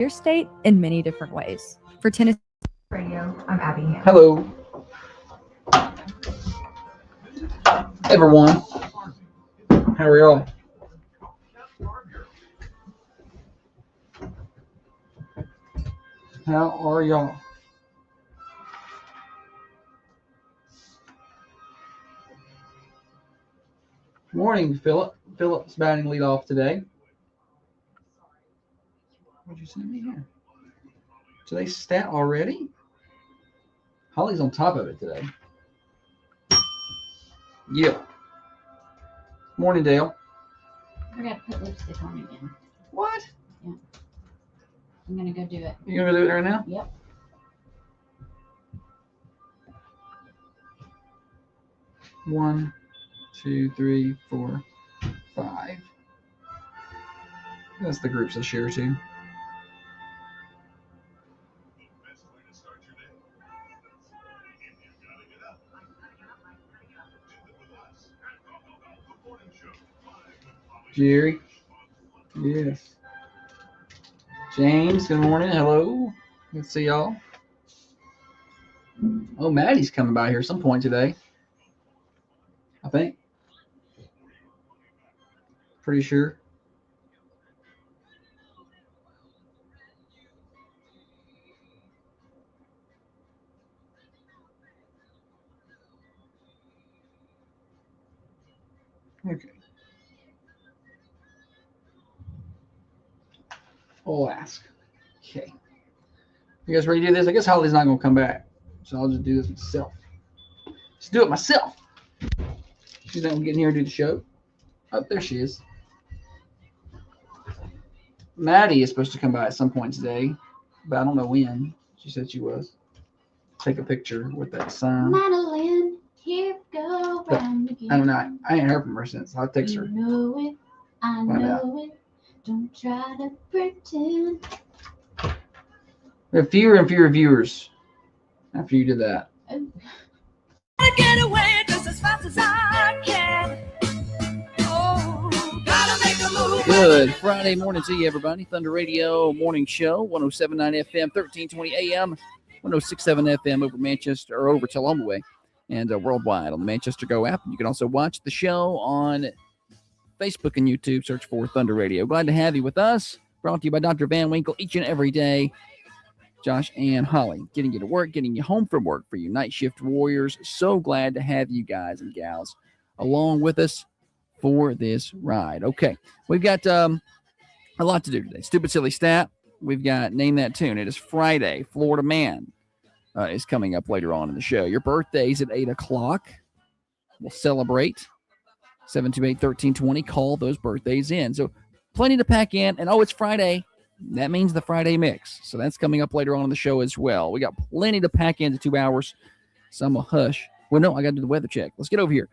your state in many different ways. For Tennessee Radio, I'm Abby. Hello, everyone. How are y'all? How are y'all? Morning, Philip. Philip's batting lead off today. What'd you send me here? Today's stat already? Holly's on top of it today. Yep. Morning, Dale. I forgot to put lipstick on again. What? Yeah. I'm gonna go do it. You gonna do it right now? Yep. One, two, three, four, five. That's the groups I share to. Jerry. Yes. James, good morning. Hello. Good to see y'all. Oh, Maddie's coming by here some point today. I think. Pretty sure. Okay. We'll ask. Okay. You guys ready to do this? I guess Holly's not going to come back. So I'll just do this myself. Just do it myself. She's not going to get in here and do the show. Oh, there she is. Maddie is supposed to come by at some point today, but I don't know when. She said she was. Take a picture with that sign. Madeline, here we go round again. I don't know. I ain't heard from her since. I'll text her. You know it, I Find know out. it. Don't try to pretend. We have fewer and fewer viewers after you did that. Oh. Get away just as fast as I can. Oh, gotta make a move. Good Friday morning to you, everybody. Thunder Radio Morning Show, 107.9 FM, 1320 AM, 106.7 FM over Manchester, or over Tullahoma Way, and worldwide on the Manchester Go app. You can also watch the show on Facebook and YouTube. Search for Thunder Radio. Glad to have you with us. Brought to you by Dr. Van Winkle each and every day. Josh and Holly, getting you to work, getting you home from work for you night shift warriors. So glad to have you guys and gals along with us for this ride. Okay, we've got a lot to do today. Stupid Silly Stat. We've got Name That Tune. It is Friday. Florida Man is coming up later on in the show. Your birthday's at 8 o'clock. We'll celebrate. 728-1320. Call those birthdays in. So plenty to pack in. And, it's Friday. That means the Friday mix. So that's coming up later on in the show as well. We got plenty to pack into 2 hours. Some will hush. Well, no, I got to do the weather check. Let's get over here.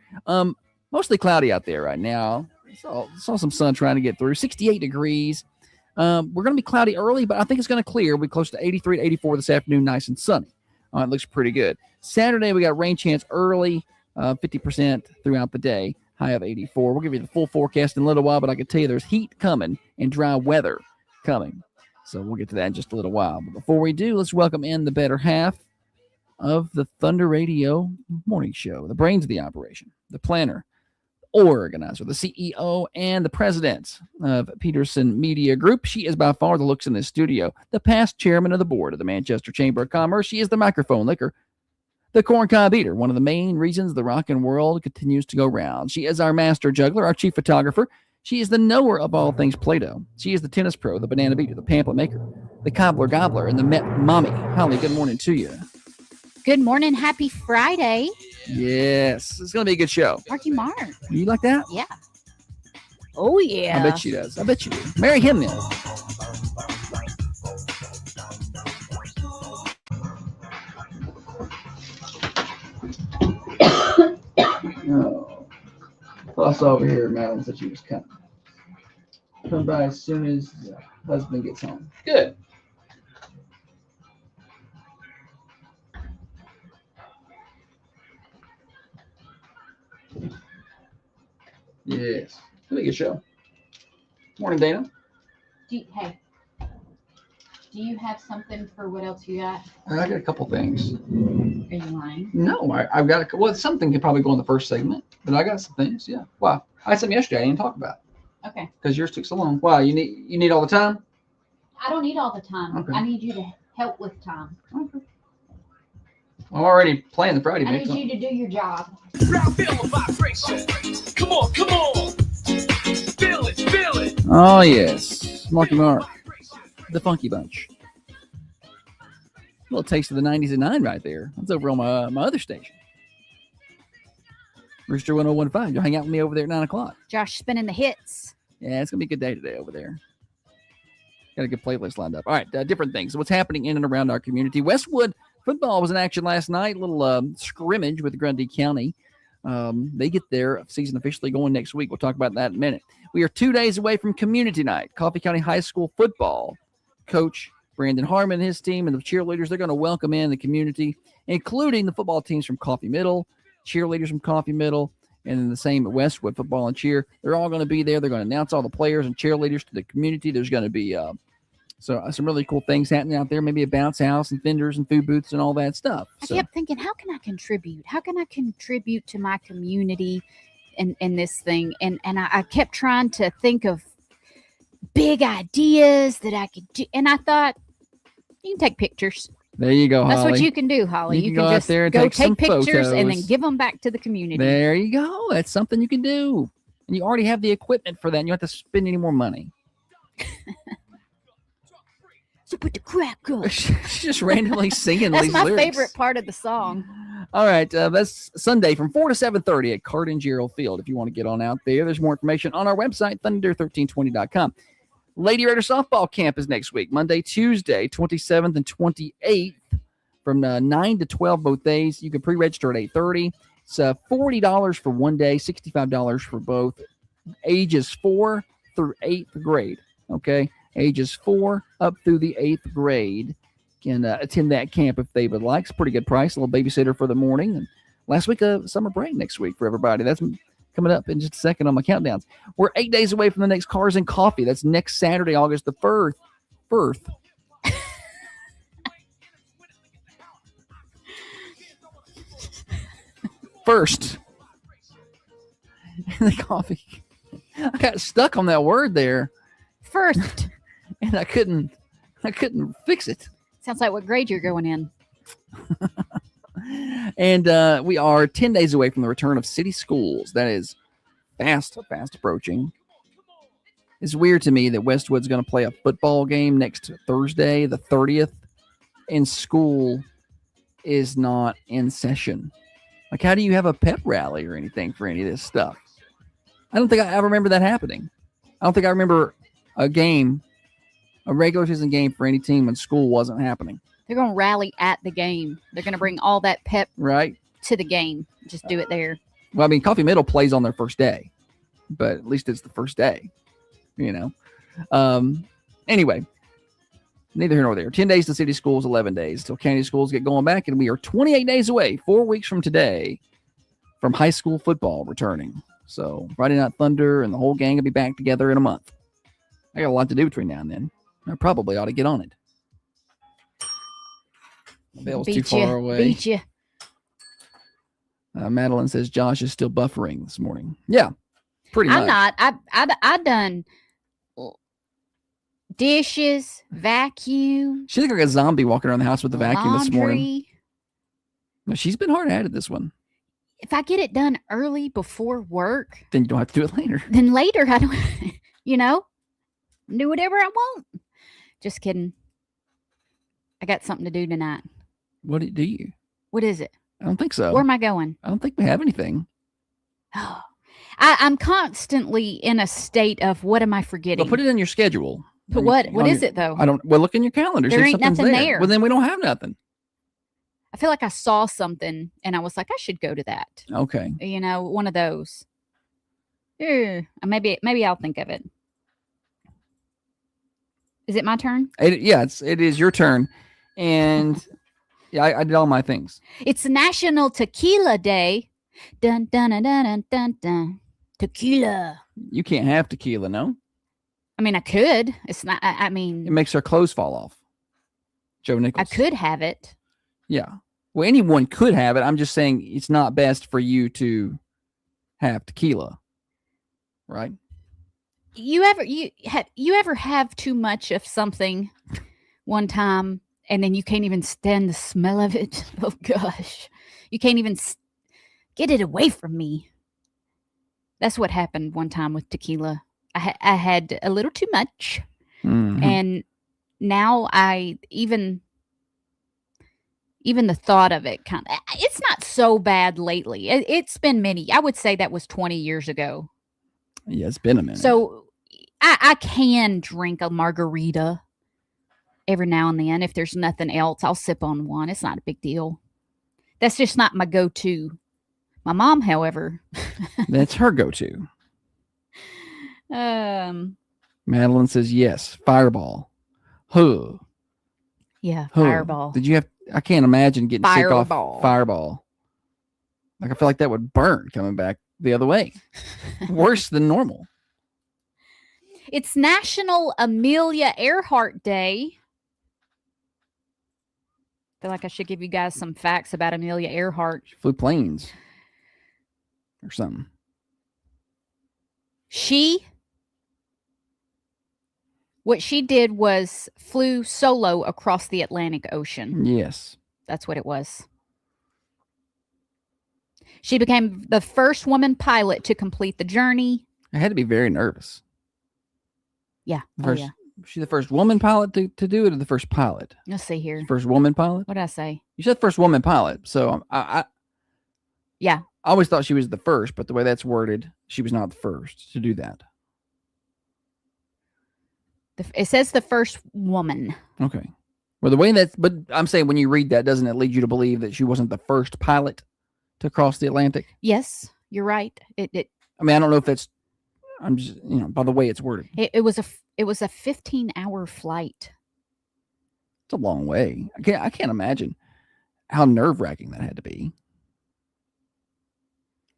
Mostly cloudy out there right now. Saw some sun trying to get through. 68 degrees. We're going to be cloudy early, but I think it's going to clear. We'll be close to 83 to 84 this afternoon, nice and sunny. It looks pretty good. Saturday, we got rain chance early, 50% throughout the day, high of 84. We'll give you the full forecast in a little while, but I can tell you there's heat coming and dry weather coming. So we'll get to that in just a little while. But before we do, let's welcome in the better half of the Thunder Radio Morning Show, the brains of the operation, the planner, organizer, the CEO, and the president of Peterson Media Group. She is by far the looks in this studio, the past chairman of the board of the Manchester Chamber of Commerce. She is the microphone licker, the corncob eater, one of the main reasons the rockin' world continues to go round. She is our master juggler, our chief photographer. She is the knower of all things Play-Doh. She is the tennis pro, the banana beater, the pamphlet maker, the cobbler gobbler, and the Met mommy. Holly, good morning to you. Good morning. Happy Friday. Yes, it's going to be a good show. Marky Mark. You like that? Yeah. Oh, yeah. I bet she does. I bet you do. Marry him then. Oh. Plus over here, Madeline said she was coming. Come by as soon as the husband gets home. Good. Yes. It'll be a good show. Morning, Dana. Hey, Do you have something for what else you got? I got a couple things. Are you lying? No, I've got well, something could probably go in the first segment, but I got some things. Yeah. Wow. I had something yesterday I didn't talk about Okay. because yours took so long. Wow. You need all the time. I don't need all the time. Okay. I need you to help with time. Okay. I'm already playing the Friday I mix. need you to do your job. Feel the vibration. Come on, come on. Feel it, feel it. Oh, yes. Marky Mark, the Funky Bunch. A little taste of the 90s at 9 right there. That's over on my other station. Rooster 1015. You'll hang out with me over there at 9 o'clock. Josh spinning the hits. Yeah, it's going to be a good day today over there. Got a good playlist lined up. All right, different things. What's happening in and around our community. Westwood football was in action last night. A little scrimmage with Grundy County. They get their season officially going next week. We'll talk about that in a minute. We are 2 days away from community night. Coffee County High School football coach Brandon Harmon and his team and the cheerleaders, they're going to welcome in the community, including the football teams from Coffee Middle, cheerleaders from Coffee Middle, and then the same at Westwood football and cheer. They're all going to be there. They're going to announce all the players and cheerleaders to the community. There's going to be some really cool things happening out there, maybe a bounce house and vendors and food booths and all that stuff. I kept thinking, how can I contribute? How can I contribute to my community in this thing? And I kept trying to think of big ideas that I could do. And I thought, you can take pictures. There you go, That's Holly. what you can do, Holly. You You can can go out just there and go take some take pictures and then photos. give them back to the community. There you go. That's something you can do. And you already have the equipment for that. And you don't have to spend any more money. So put the crack up. She's just randomly singing That's these my lyrics. favorite part of the song. All right, that's Sunday from 4 to 7:30 at Cardin Gerald Field. If you want to get on out there, there's more information on our website, thunder1320.com. Lady Raider softball camp is next week, Monday, Tuesday, 27th and 28th, from 9 to 12 both days. You can pre-register at 8:30. It's $40 for one day, $65 for both, ages 4 through 8th grade. Okay, ages 4 up through the 8th grade can attend that camp if they would like. It's a pretty good price, a little babysitter for the morning. And last week of summer break next week for everybody. That's coming up in just a second on my countdowns. We're 8 days away from the next Cars and Coffee. That's next Saturday, August the 1st. First. The coffee. I got stuck on that word there, First. and I couldn't fix it. Sounds like what grade you're going in. And we are 10 days away from the return of city schools. That is fast approaching. It's weird to me that Westwood's going to play a football game next Thursday, the 30th, and school is not in session. Like, how do you have a pep rally or anything for any of this stuff? I don't think I remember that happening. I don't think I remember a regular season game for any team when school wasn't happening. They're going to rally at the game. They're going to bring all that pep Right? to the game. Just do it there. Well, I mean, Coffee Middle plays on their first day, but at least it's the first day, you know. Anyway, neither here nor there. 10 days to city schools, 11 days till county schools get going back, and we are 28 days away, 4 weeks from today, from high school football returning. So Friday Night Thunder and the whole gang will be back together in a month. I got a lot to do between now and then. I probably ought to get on it. The bell's too far away. Beat you. Madeline says Josh is still buffering this morning. Yeah, pretty much. I'm not. I done dishes, vacuum, She looked like a zombie walking around the house with the vacuum this morning. laundry. No, she's been hard at it this one. If I get it done early before work, Then you don't have to do it later. then later I don't, do whatever I want. Just kidding. I got something to do tonight. What do you? What is it? I don't think so. Where am I going? I don't think we have anything. I'm constantly in a state of what am I forgetting? But put it in your schedule. But what is it though? I don't. Well, look in your calendar. There see if ain't something's nothing there. Well, then we don't have nothing. I feel like I saw something and I was like, I should go to that. Okay. One of those. Maybe I'll think of it. Is it my turn? It is your turn, and yeah, I did all my things. It's National Tequila Day. Dun dun dun dun dun dun dun. Tequila. You can't have tequila, no. I mean, I could. It's not. I It mean, makes our clothes fall off. Joe Nichols. I could have it. Yeah. Well, anyone could have it. I'm just saying it's not best for you to have tequila, right? You ever have too much of something one time and then you can't even stand the smell of it? Oh gosh, you can't even get it away from me. That's what happened one time with tequila. I had a little too much, Mhm. and now I even the thought of it it's not so bad lately. It's been I would say that was 20 years ago. Yeah, it's been a minute. So I can drink a margarita every now and then. If there's nothing else, I'll sip on one. It's not a big deal. That's just not my go-to. My mom, however, That's her go-to. Madeline says yes. Fireball. Huh. Yeah, Huh. Fireball. Did you have? I can't imagine getting sick Fireball. off Fireball. Like I feel like that would burn coming back the other way. Worse than normal. It's National Amelia Earhart Day. I feel like I should give you guys some facts about Amelia Earhart. She flew planes or something. What she did was flew solo across the Atlantic Ocean. Yes. That's what it was. She became the first woman pilot to complete the journey. I had to be very nervous. Yeah. First, Oh, yeah. Was she the first woman pilot to do it, or the first pilot? Let's see here. First woman pilot? What did I say? You said first woman pilot, so Yeah. I always thought she was the first, but the way that's worded, she was not the first to do that. It says the first woman. Okay. Well, the way but I'm saying when you read that, doesn't it lead you to believe that she wasn't the first pilot to cross the Atlantic? Yes, you're right. I mean, I don't know if that's. I'm just, by the way it's worded. It was a 15-hour flight. It's a long way. I can't imagine how nerve-wracking that had to be.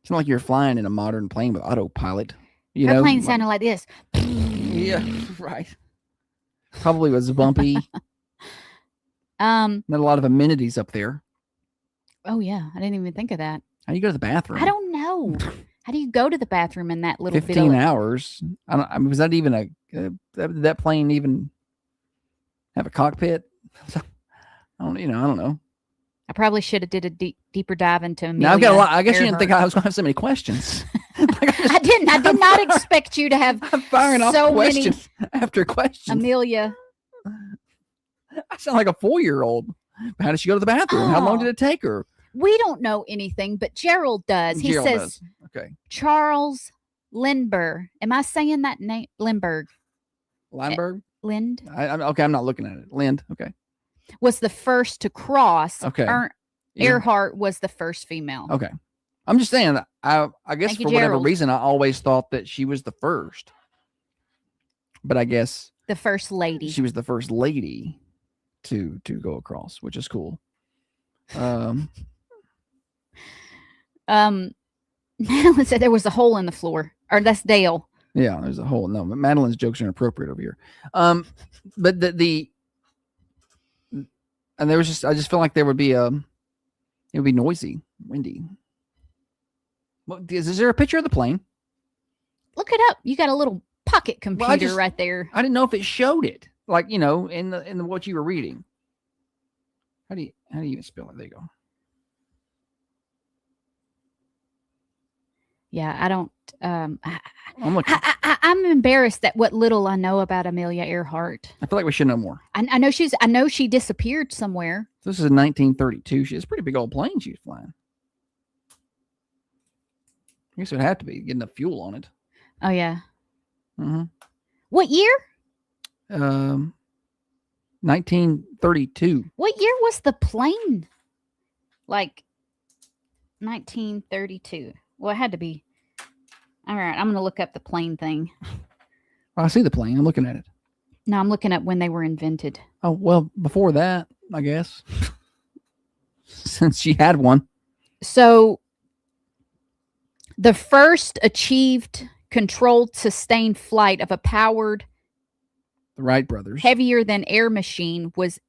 It's not like you're flying in a modern plane with autopilot. Her plane sounded like this. Yeah, right. Probably was bumpy. Not a lot of amenities up there. Oh yeah, I didn't even think of that. How do you go to the bathroom? I don't know. How do you go to the bathroom in that little 15 hours. I mean, was that even did that plane even have a cockpit? I don't know. I probably should have did a deeper dive into Amelia. Now I've got a lot. I guess you didn't Earhart. think I was going to have so many questions. I didn't. I did not expect you to have I'm firing off so many questions after questions. Amelia. I sound like a 4-year-old. How did she go to the bathroom? How long Oh. did it take her? We don't know anything, but Gerald does. He Gerald says does. Okay. Charles Lindbergh. Am I saying that name? Lindbergh. Lindbergh? Lind I'm okay. I'm not looking at it. Lind. Okay. was the first to cross. Okay. Yeah. Earhart was the first female. Okay. I'm just saying, I guess Thank you, for whatever Gerald. reason, I always thought that she was the first. But I guess The first lady. she was the first lady to go across, which is cool. Madeline said there was a hole in the floor. Or that's Dale. Yeah, there's a whole no. But Madeline's jokes are inappropriate over here. But and there was just I just feel like there would be it would be noisy, windy. Well, is there a picture of the plane? Look it up. You got a little pocket computer right there. I didn't know if it showed it, like in the what you were reading. How do you even spell it? There you go. Yeah, I don't. I'm looking. I'm embarrassed at what little I know about Amelia Earhart. I feel like we should know more. I know she disappeared somewhere. This is in 1932. It's a pretty big old plane she was flying. I guess it would have to be getting the fuel on it. Oh yeah. Mm-hmm. What year? 1932. What year was the plane? Like 1932. Well, it had to be. All right, I'm going to look up the plane thing. Well, I see the plane. I'm looking at it. No, I'm looking up when they were invented. Oh, well, before that, I guess. Since she had one. So the first achieved controlled sustained flight of a powered The Wright brothers. heavier than air machine was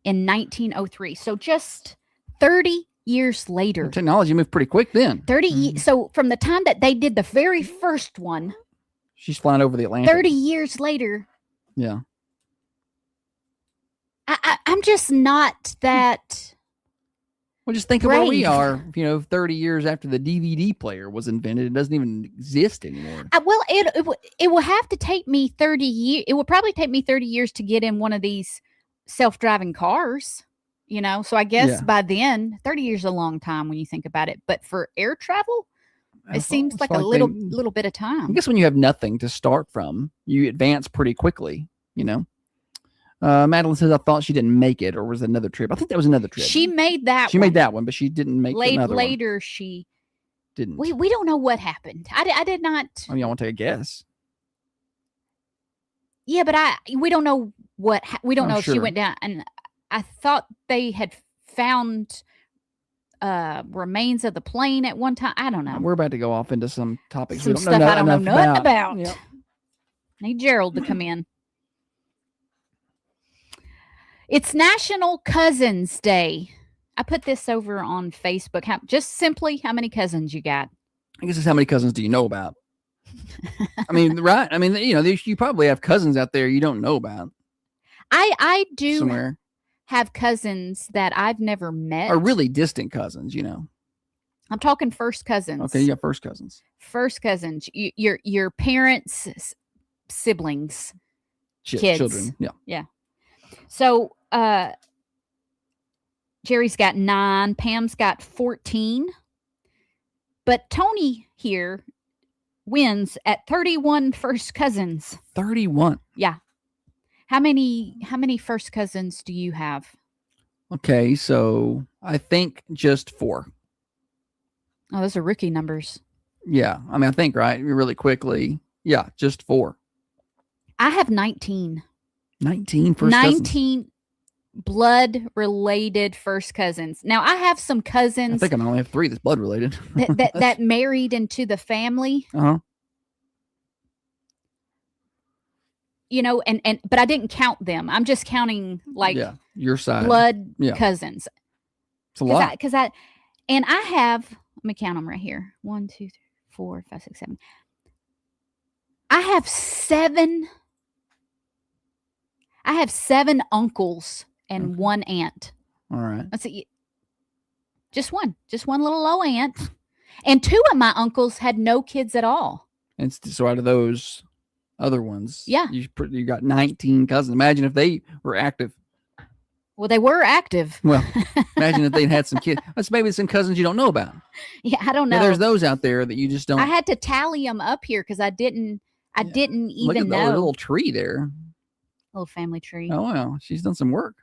in 1903. So just 30 years later. Technology moved pretty quick then. 30 so from the time that they did the very first one, She's flying over the Atlantic. 30 years later, Yeah. I'm just not that. Well, just think of where we Brave. are, 30 years after the DVD player was invented. It doesn't even exist anymore. Well, it will have to take me 30 years. It will probably take me 30 years to get in one of these self-driving cars, So I guess Yeah. by then, 30 years is a long time when you think about it. But for air travel, it seems It's like a little bit of I time. guess when you have nothing to start from, you advance pretty quickly, Madeline says, I thought she didn't make it, or was it another trip? I think that was another trip. She made that. She made that one, but she didn't make another one. Later. She Didn't. we don't know what happened. I did not. I mean, I want to take a guess. Yeah, but we don't know we don't Oh, know if she sure. went down. And I thought they had found remains of the plane at one time. I don't know. We're about to go off into some topics Some we don't stuff know I don't know enough nothing about. Yep. Need Gerald to come in. It's National Cousins Day. I put this over on Facebook. Just simply how many cousins you got? I guess it's how many cousins do you know about? I mean, right? I mean, you probably have cousins out there you don't know about I do somewhere, have cousins that I've never met. or really distant cousins. I'm talking first cousins. Okay, you got first cousins, First cousins. Your parents' siblings. Kids. children. Yeah. So Jerry's got 9, Pam's got 14. But Tony here wins at 31 first cousins. 31. How many first cousins do you have? Okay, so I think just 4. Oh, those are rookie numbers. Yeah, I mean, I think right really quickly. Yeah, just 4. I have 19. 19 first cousins. 19 blood related first cousins. Now I have some I cousins think I only have 3 that's blood related. that married into the family, Uh-huh. and but I didn't count them. I'm just counting like Yeah, your side. blood Yeah. cousins. It's a lot. Because I have, let me count them right here. 1, 2, 3, 4, 5, 6, 7. I have 7. I have 7 uncles and Okay. 1 aunt. All right. Let's see. Just one little low aunt. And 2 of my uncles had no kids at all. And so out of those other ones, Yeah. you got 19 cousins. Imagine if they were active. Well, they were active. Well, imagine if they'd had some kids. That's maybe some cousins you don't know about. Yeah, I don't know. Yeah, there's those out there that you just don't. I had to tally them up here because I didn't Yeah. even Look at the know. little tree there. Little family tree. Oh, well, she's done some work.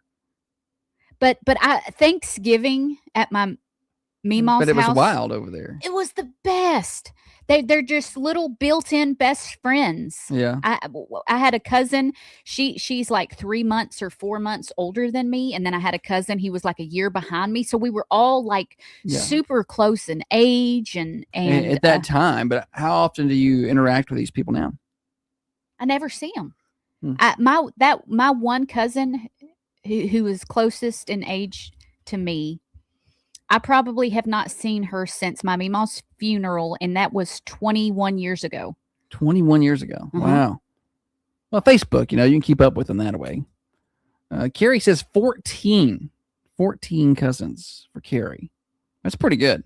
But Thanksgiving at my Meemaw's But it was house, wild over there. it was the best. They're just little built-in best friends. Yeah. I had a cousin. She's like 3 months or 4 months older than me, and then I had a cousin. He was like a year behind me, so we were all like Yeah. super close in age and At that time. But how often do you interact with these people now? I never see him. Hmm. My one cousin who is closest in age to me, I probably have not seen her since my Meemaw's funeral, and that was 21 years ago. 21 years ago. Mhm. Wow. Well, Facebook, you can keep up with them that way. Carrie says 14 cousins for Carrie. That's pretty good.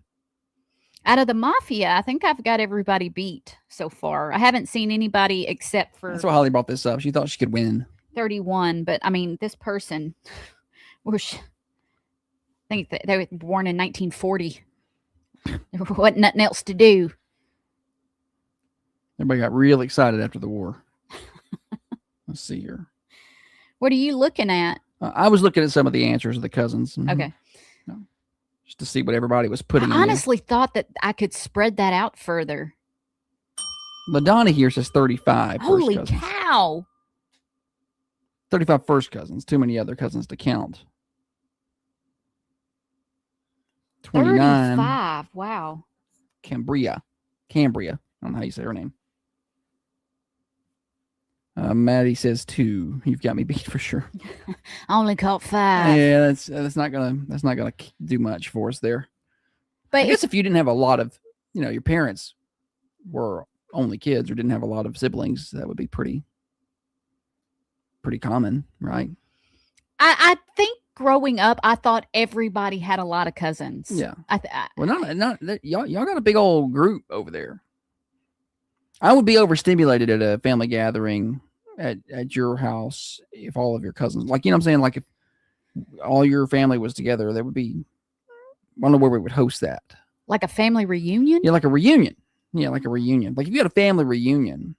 Out of the mafia, I think I've got everybody beat so far. I haven't seen anybody except for That's why Holly brought this up. She thought she could win. 31, but I mean, this person was, I think they were born in 1940. There wasn't nothing else to do. Everybody got real excited after the war. Let's see here. What are you looking at? I was looking at some of the answers of the cousins. Mhm. Okay. Just to see what everybody was putting I in honestly thought that I could spread that out further. there. LaDonna here says 35 first Holy cousins. cow. 35 first cousins. Too many other cousins to count. 29. 35. Wow. Cambria. I don't know how you say her name. Maddie says 2. You've got me beat for sure. I only caught 5. Yeah, that's not gonna do much for us there. But I guess if you didn't have a lot of, your parents were only kids or didn't have a lot of siblings, that would be pretty common, right? I think growing up, I thought everybody had a lot of cousins. Yeah. I Well, not y'all got a big old group over there. I would be overstimulated at a family gathering at your house if all of your cousins, like, you know what I'm saying? Like if all your family was together, that would be, I don't know where we would host that. like a family reunion. Yeah, like a reunion. Yeah, like a reunion. Like if you had a family reunion,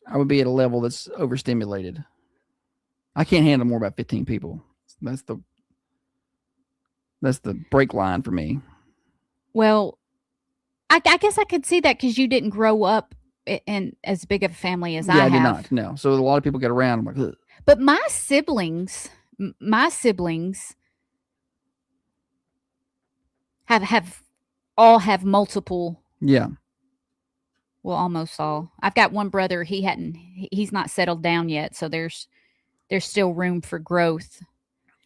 I would be at a level that's overstimulated. I can't handle more about 15 people. That's the break line for me. Well, I guess I could see that because you didn't grow up in as big of a family as I Yeah, I have. did not. No. So a lot of people get around. I'm like, ugh. But my siblings have all have multiple. Yeah. Well, almost all. I've got one brother. He's not settled down yet, so there's still room for growth.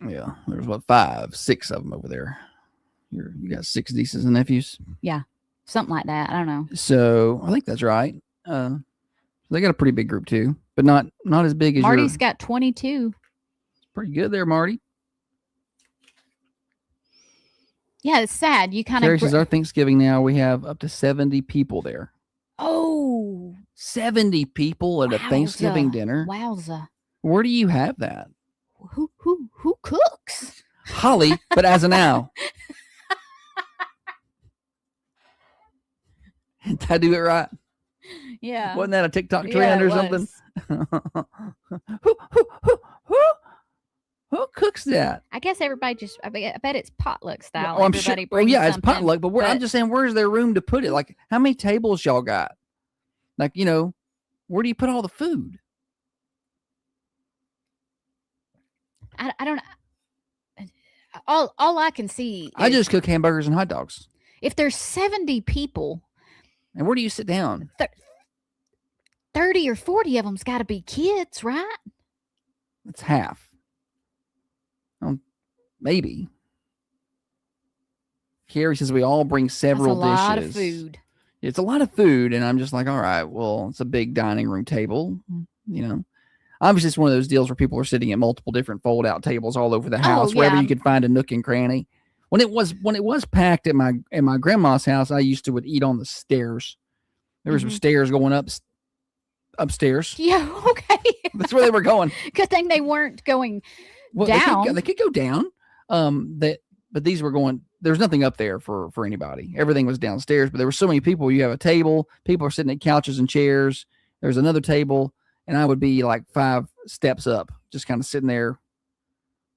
Yeah. There's what, 5, 6 of them over there. You got 6 nieces and nephews. Something like that. I don't know. So I think that's right. They got a pretty big group too, but not as big as Marty's yours. got 22. Pretty good there, Marty. Yeah, it's sad. You kind Carrie of. says our Thanksgiving now we have up to 70 people there. Oh, 70 people at a Thanksgiving wowza. dinner. Wowza. Where do you have that? Who cooks? Holly, but as an owl. Did I do it right? Yeah. Wasn't that a TikTok Yeah, trend it or something? was. Who cooks that? I guess everybody just. I bet it's potluck style. Well, I'm sure. Everybody Well, brings yeah, it's something, potluck, but I'm just saying, where's there room to put it? Like, how many tables y'all got? Like, where do you put all the food? I don't. All I can see. I is just cook hamburgers and hot dogs. if there's 70 people, And where do you sit down? 30 or 40 of them's got to be kids, right? It's half. Maybe. Carrie says we all bring several That's a lot dishes. of food. It's a lot of food, and I'm just like, all right, well, it's a big dining room table, Obviously, it's one of those deals where people are sitting at multiple different fold-out tables all over the house, wherever yeah. you could find a nook and cranny. When it was packed at my grandma's house, I used to would eat on the stairs. There were some stairs going upstairs. Yeah. Okay. That's where they were going. Good thing they weren't going. Well, Down. They could go down. But these were going. There was nothing up there for anybody. Everything was downstairs. But there were so many people. You have a table. People are sitting at couches and chairs. There's another table, and I would be like 5 steps up, just kind of sitting there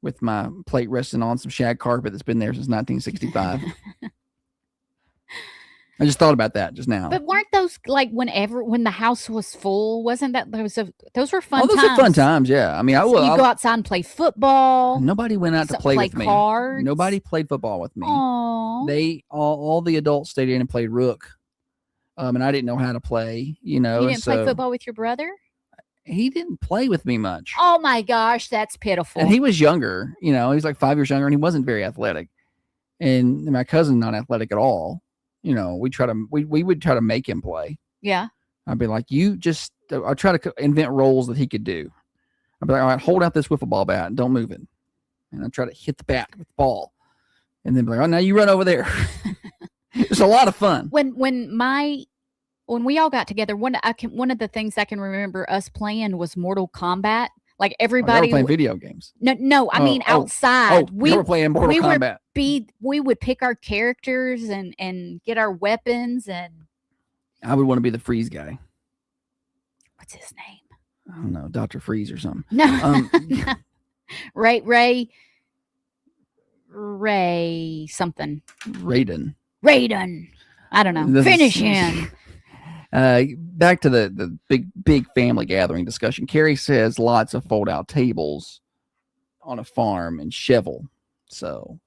with my plate resting on some shag carpet that's been there since 1965. I just thought about that just now. But weren't those like when the house was full? Wasn't that those were fun those times? are fun times. Yeah. I mean, So you go outside and play football. Nobody went out to play with me. Cards. Nobody played football with me. Aww. They all the adults stayed in and played rook. And I didn't know how to play, You didn't play football with your brother? He didn't play with me much. Oh my gosh, that's pitiful. And he was younger, he was like 5 years younger, and he wasn't very athletic. And my cousin's not athletic at all. We would try to make him play. Yeah. I'd be like, I'd try to invent roles that he could do. I'd be like, all right, hold out this wiffle ball bat and don't move it. And I'd try to hit the bat with the ball. And then be like, oh, now you run over there. It's a lot of fun. When we all got together, one of the things I can remember us playing was Mortal Kombat. Like everybody playing video games. No, I mean outside. We were playing Mortal Kombat. We would pick our characters and get our weapons, and I would want to be the freeze guy. what's his name? I don't know, Dr. Freeze or something. No, Ray something. Raiden. I don't know. Finish him. Back to the big family gathering discussion. Carrie says lots of fold-out tables on a farm in Chevel. So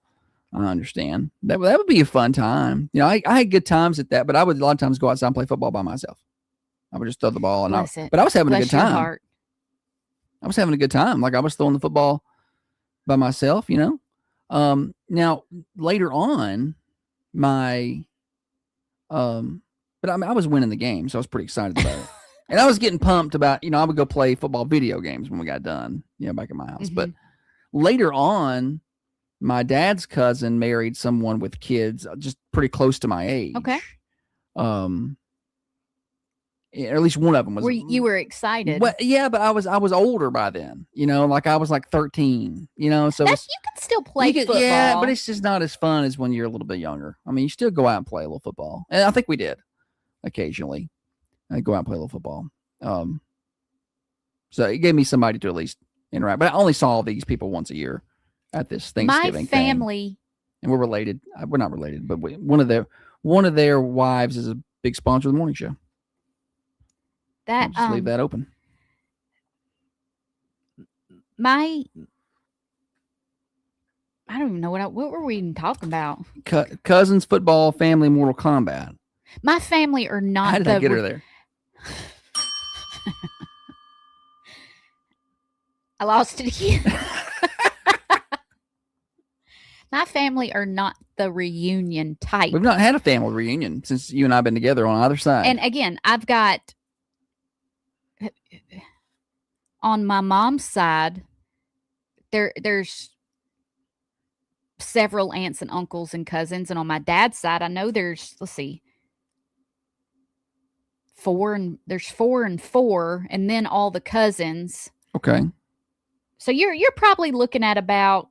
I understand. That would be a fun time. I had good times at that, but I would a lot of times go outside and play football by myself. I would just throw the ball, and Bless it. but I was having a Bless good your time. heart. I was having a good time. Like I was throwing the football by myself, Now later on, but I was winning the game, so I was pretty excited about it. And I was getting pumped about, I would go play football video games when we got done, back at my house. But later on, my dad's cousin married someone with kids just pretty close to my age. Okay. Or at least one of them was. You were excited. Well, yeah, but I was older by then. Like I was like 13. So you can still play football. Yeah, but it's just not as fun as when you're a little bit younger. I mean, you still go out and play a little football, and I think we did occasionally. I go out and play a little football. So it gave me somebody to at least interact. But I only saw these people once a year at this Thanksgiving. My family, and we're related. We're not related, but one of their wives is a big sponsor of the morning show. That I'll just leave that open. I don't even know what were we even talking about? Cousins, football, family, Mortal Kombat. My family are not. How did I get her there? I lost it again. My family are not the reunion type. We've not had a family reunion since you and I have been together on either side. And again, I've got on my mom's side, there's several aunts and uncles and cousins, and on my dad's side, I know there's 4 and 4, and then all the cousins. Okay. So you're probably looking at about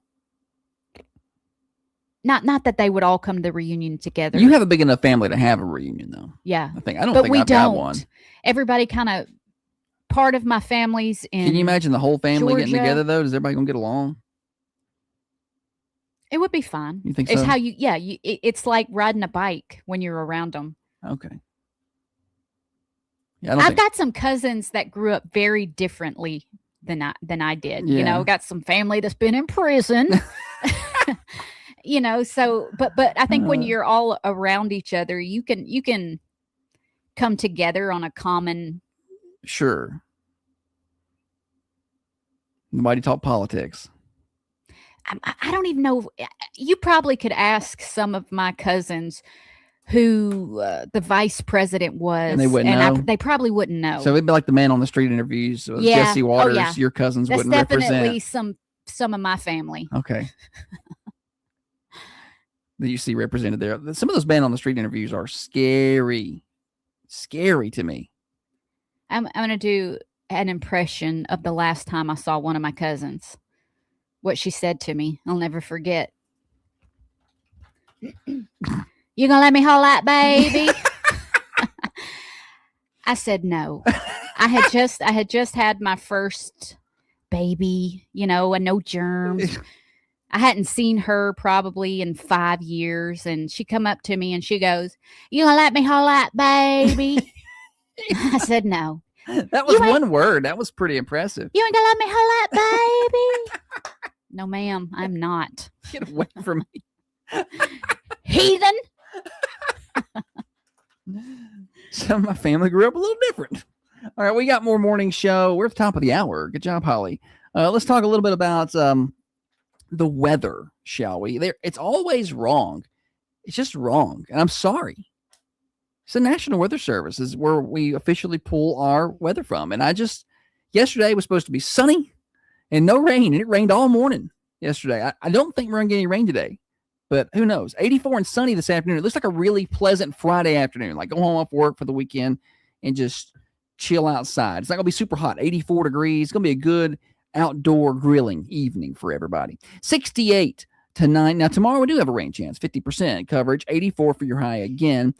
not that they would all come to the reunion together. You have a big enough family to have a reunion, though. Yeah. I don't but think we I've got one. Everybody kind of part of my family's in. Can you imagine the whole family getting Georgia. together though? Is everybody gonna get along? It would be fun. You think it's so? how it's like riding a bike when you're around them. Okay. Yeah, I've got some cousins that grew up very differently than I did. Yeah. Got some family that's been in prison. So but I think when you're all around each other, you can come together on a common. Sure. Nobody talk politics. I don't even know. You probably could ask some of my cousins who the vice president was, And they wouldn't know? they probably wouldn't know. So it'd be like the man on the street interviews. Yeah. Jesse Waters, Oh, yeah. your cousins That's wouldn't definitely represent. some of my family. Okay. That you see represented there. Some of those man on the street interviews are scary. Scary to me. I'm going to do an impression of the last time I saw one of my cousins. What she said to me, I'll never forget. You gonna let me hold that baby? I said no. I had just had my first baby, and no germs. I hadn't seen her probably in 5 years, and she come up to me and she goes, "You gonna let me hold that baby?" I said no. That was one word. That was pretty impressive. You ain't gonna let me hold that baby? No, ma'am, I'm not. Get away from me. Heathen. Some of my family grew up a little different. All right, we got more morning show. We're at the top of the hour. Good job, Holly. Let's talk a little bit about the weather, shall we? It's always wrong. It's just wrong, and I'm sorry. It's the National Weather Service is where we officially pull our weather from. And yesterday was supposed to be sunny and no rain, and it rained all morning yesterday. I don't think we're going to get any rain today, but who knows? 84 and sunny this afternoon. It looks like a really pleasant Friday afternoon, like go home off work for the weekend and just chill outside. It's not going to be super hot, 84 degrees. It's going to be a good outdoor grilling evening for everybody. 68 to 9. Now, tomorrow we do have a rain chance, 50% coverage, 84 for your high again.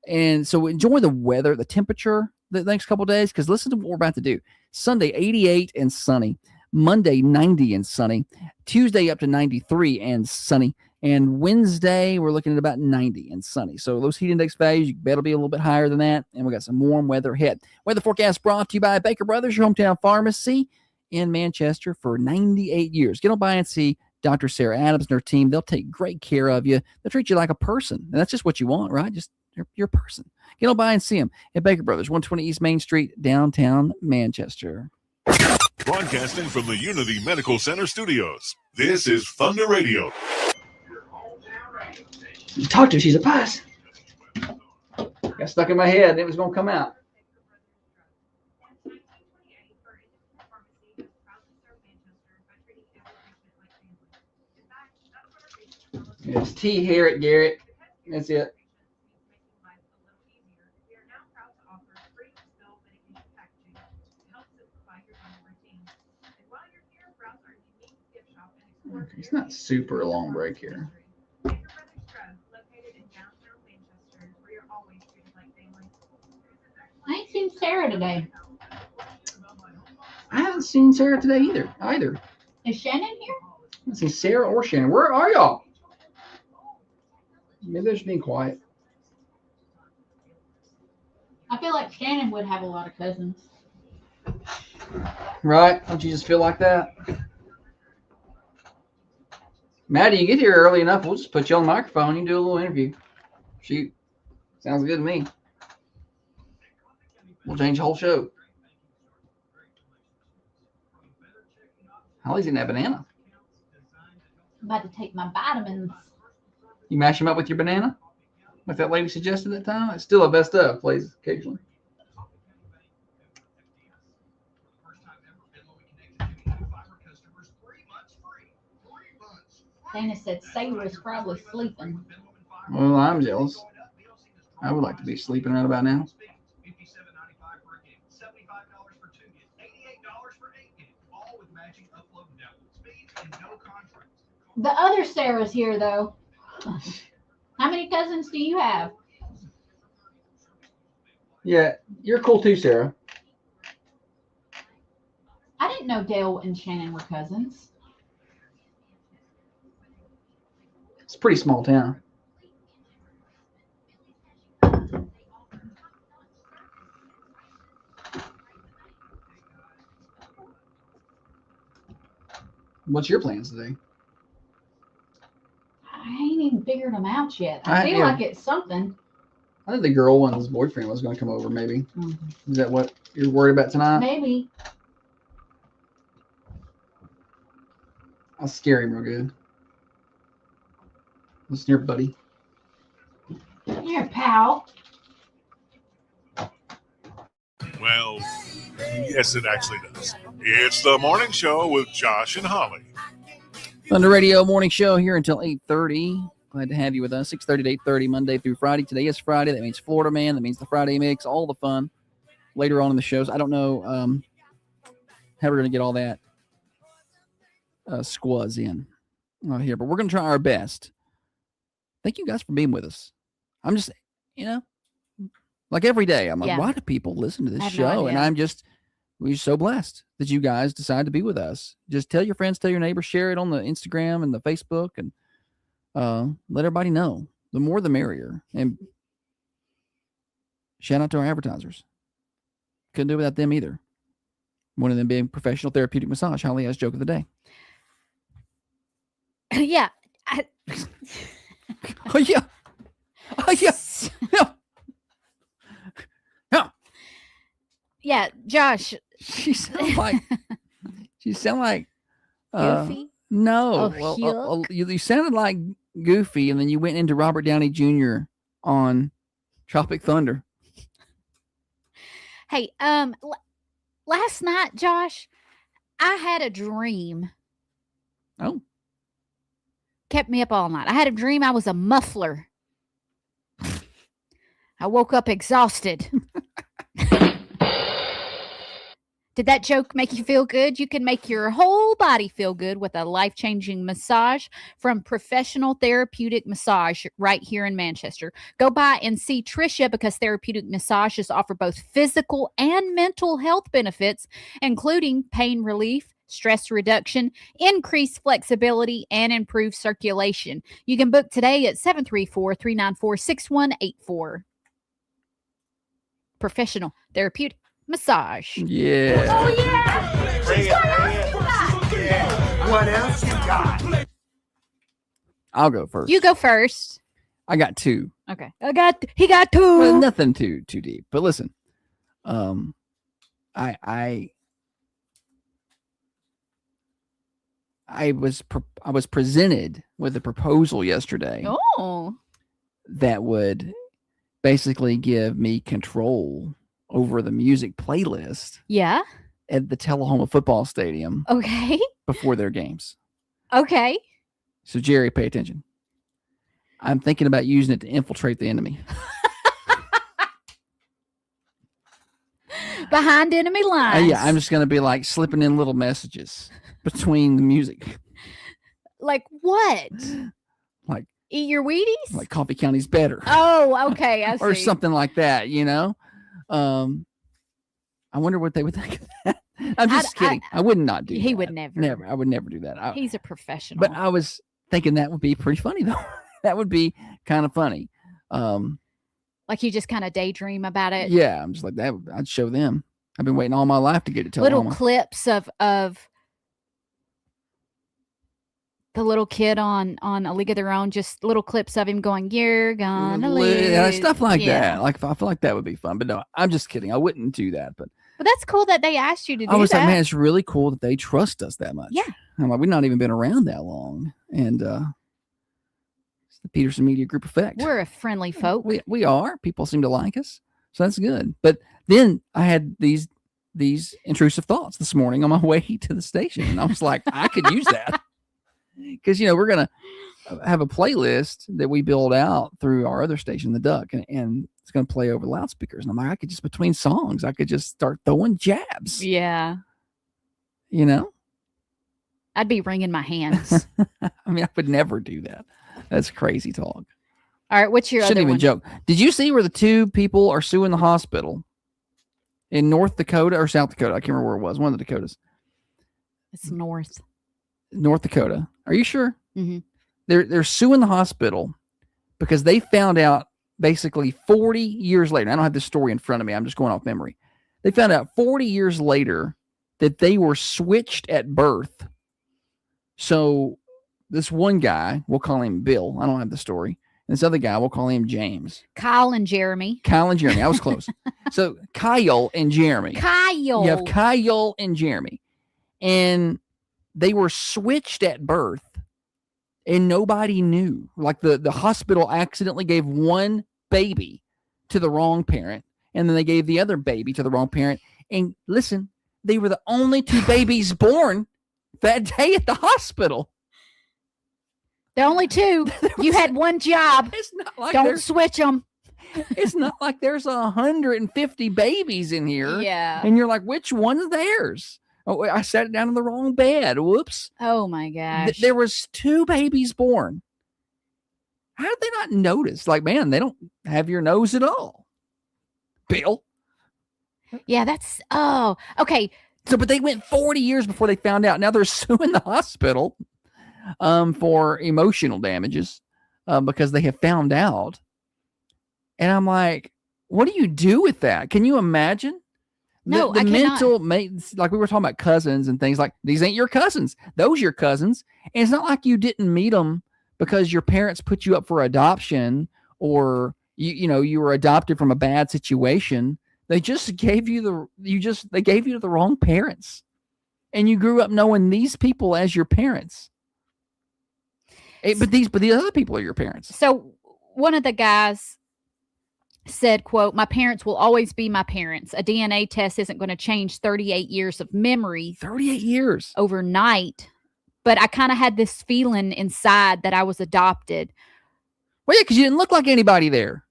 And so enjoy the weather, the temperature the next couple of days, because listen to what we're about to do. Sunday, 88 and sunny. Monday, 90 and sunny. Tuesday, up to 93 and sunny. And Wednesday, we're looking at about 90 and sunny. So those heat index values, you better be a little bit higher than that. And we got some warm weather ahead. Weather forecast brought to you by Baker Brothers, your hometown pharmacy in Manchester for 98 years. Get on by and see Dr. Sarah Adams and her team. They'll take great care of you. They'll treat you like a person. And that's just what you want, right? Just You're a person. Get on by and see them at Baker Brothers, 120 East Main Street, downtown Manchester. Broadcasting from the Unity Medical Center studios. This is Thunder Radio. Talk to her. She's a puss. Got stuck in my head and it was going to come out. It's T. Harriet Garrett. That's it. It's not super long break here. I ain't seen Sarah today. I haven't seen Sarah today either. Is Shannon here? I haven't seen Sarah or Shannon. Where are y'all? Maybe they're just being quiet. I feel like Shannon would have a lot of cousins. Right? Don't you just feel like that? Maddie, you get here early enough, we'll just put you on the microphone. You can do a little interview. Shoot. Sounds good to me. We'll change the whole show. Holly's eating that banana. I'm about to take my vitamins. You mash them up with your banana? Like that lady suggested that time? It's still a best of, plays occasionally. Dana said Sarah is probably sleeping. Well, I'm jealous. I would like to be sleeping right about now. The other Sarah's here, though. How many cousins do you have? Yeah, you're cool too, Sarah. I didn't know Dale and Shannon were cousins. It's a pretty small town. What's your plans today? I ain't even figured them out yet. I I feel am. like it's something. I think the girl and his boyfriend was going to come over, maybe. Mm-hmm. Is that what you're worried about tonight? Maybe. I'll scare him real good. Listen here, buddy. Here, pal. Well, yes, it actually does. It's the morning show with Josh and Holly. Thunder Radio morning show here until 8:30. Glad to have you with us. 6:30 to 8:30, Monday through Friday. Today is Friday. That means Florida Man. That means the Friday Mix. All the fun later on in the shows. I don't know how we're going to get all that squaz in here, but we're going to try our best. Thank you guys for being with us. I'm just, like every day, I'm like, Yeah. why do people listen to I this have no show? And idea. we're so blessed that you guys decide to be with us. Just tell your friends, tell your neighbors, share it on the Instagram and the Facebook, and let everybody know. The more, the merrier. And shout out to our advertisers. Couldn't do it without them either. One of them being Professional Therapeutic Massage. Holly has joke of the day. Yeah. Oh yeah. Oh yeah. Yeah. Yeah. Yeah, Josh. She sounds like Goofy. No. Oh, Well, you sounded like Goofy, and then you went into Robert Downey Jr. on Tropic Thunder. Hey, last night, Josh, I had a dream. Oh. Kept me up all night. I had a dream I was a muffler. I woke up exhausted. Did that joke make you feel good? You can make your whole body feel good with a life-changing massage from Professional Therapeutic Massage right here in Manchester. Go by and see Tricia, because therapeutic massages offer both physical and mental health benefits, including pain relief, stress reduction, increased flexibility, and improved circulation. You can book today at 734-394-6184. Professional Therapeutic Massage. Yeah. Oh, yeah. What else you got? I'll go first. You go first. I got two. Okay. He got two. Well, nothing too deep. But listen, I was presented with a proposal yesterday Oh. that would basically give me control over the music playlist Yeah. at the Tullahoma football stadium Okay. before their games. Okay. So Jerry, pay attention. I'm thinking about using it to infiltrate the enemy. Behind enemy lines. Yeah, I'm just going to be like slipping in little messages between the music. Like what? Like Eat your Wheaties? Like Coffee County's better. Oh, okay. I see. Or something like that, you know? I wonder what they would think of that. I'm just kidding. I would not do that. He would never. Never. I would never do that. He's a professional. But I was thinking that would be pretty funny, though. That would be kind of funny. Like you just kind of daydream about it. Yeah, I'm just like that. I'd show them. I've been waiting all my life to get it to Little Tullahoma. clips of the little kid on A League of Their Own, just little clips of him going, "You're gonna lose," Yeah, stuff like Yeah. that. Like I feel like that would be fun. But no, I'm just kidding. I wouldn't do that. But But that's cool that they asked you to do I was that. like, man, it's really cool that they trust us that much. Yeah. I'm like, we've not even been around that long, and it's the Peterson Media Group effect. We're a friendly folk. We are. People seem to like us, so that's good. But then I had these intrusive thoughts this morning on my way to the station, and I was like, I could use that because we're gonna have a playlist that we build out through our other station, the Duck, and it's gonna play over loudspeakers. And I'm like, I could just between songs, I could just start throwing jabs. Yeah. I'd be wringing my hands. I mean, I would never do that. That's crazy talk. All right, what's your Shouldn't other even one? joke. Did you see where the two people are suing the hospital in North Dakota or South Dakota? I can't remember where it was. One of the Dakotas. It's north. North Dakota. Are you sure? Mhm. They're suing the hospital because they found out basically 40 years later. I don't have this story in front of me. I'm just going off memory. They found out 40 years later that they were switched at birth. So this one guy, we'll call him Bill. I don't have the story. And this other guy, we'll call him James. Kyle and Jeremy. Kyle and Jeremy. I was close. So Kyle and Jeremy. Kyle. You have Kyle and Jeremy. And they were switched at birth. And nobody knew. Like the hospital accidentally gave one baby to the wrong parent. And then they gave the other baby to the wrong parent. And listen, they were the only two babies born that day at the hospital. The only two. You had one job. It's not like Don't switch them. it's not like there's 150 babies in here. Yeah. And you're like, which one's theirs? Oh, I sat it down in the wrong bed. Whoops. Oh my gosh. There was two babies born. How did they not notice? Like, man, they don't have your nose at all. Bill. Yeah, that's okay. So, but they went 40 years before they found out. Now they're suing the hospital for emotional damages because they have found out. And I'm like, what do you do with that? Can you imagine? No, the I cannot. like we were talking about cousins and things like these ain't your cousins. Those are your cousins. And it's not like you didn't meet them because your parents put you up for adoption or you were adopted from a bad situation. They just gave you they gave you to the wrong parents. And you grew up knowing these people as your parents. But the other people are your parents. So one of the guys said, quote, "My parents will always be my parents. A DNA test isn't going to change 38 years of memory 38 years overnight. But I kind of had this feeling inside that I was adopted." Well, yeah, because you didn't look like anybody there.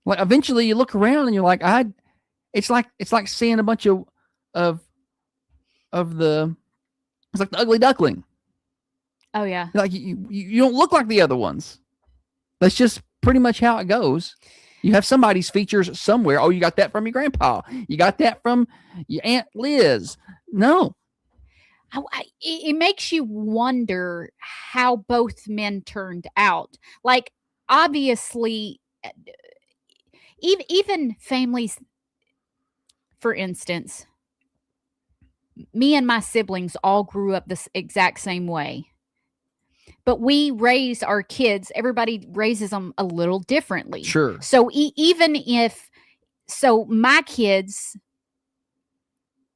Like eventually you look around and you're like, it's like seeing a bunch of the it's like the ugly duckling. Oh yeah. Like you don't look like the other ones. That's just pretty much how it goes. You have somebody's features somewhere. Oh, you got that from your grandpa. You got that from your Aunt Liz. No. It makes you wonder how both men turned out. Like, obviously, even families, for instance, me and my siblings all grew up this exact same way. but we raise our kids. Everybody raises them a little differently. Sure. So even if, so my kids,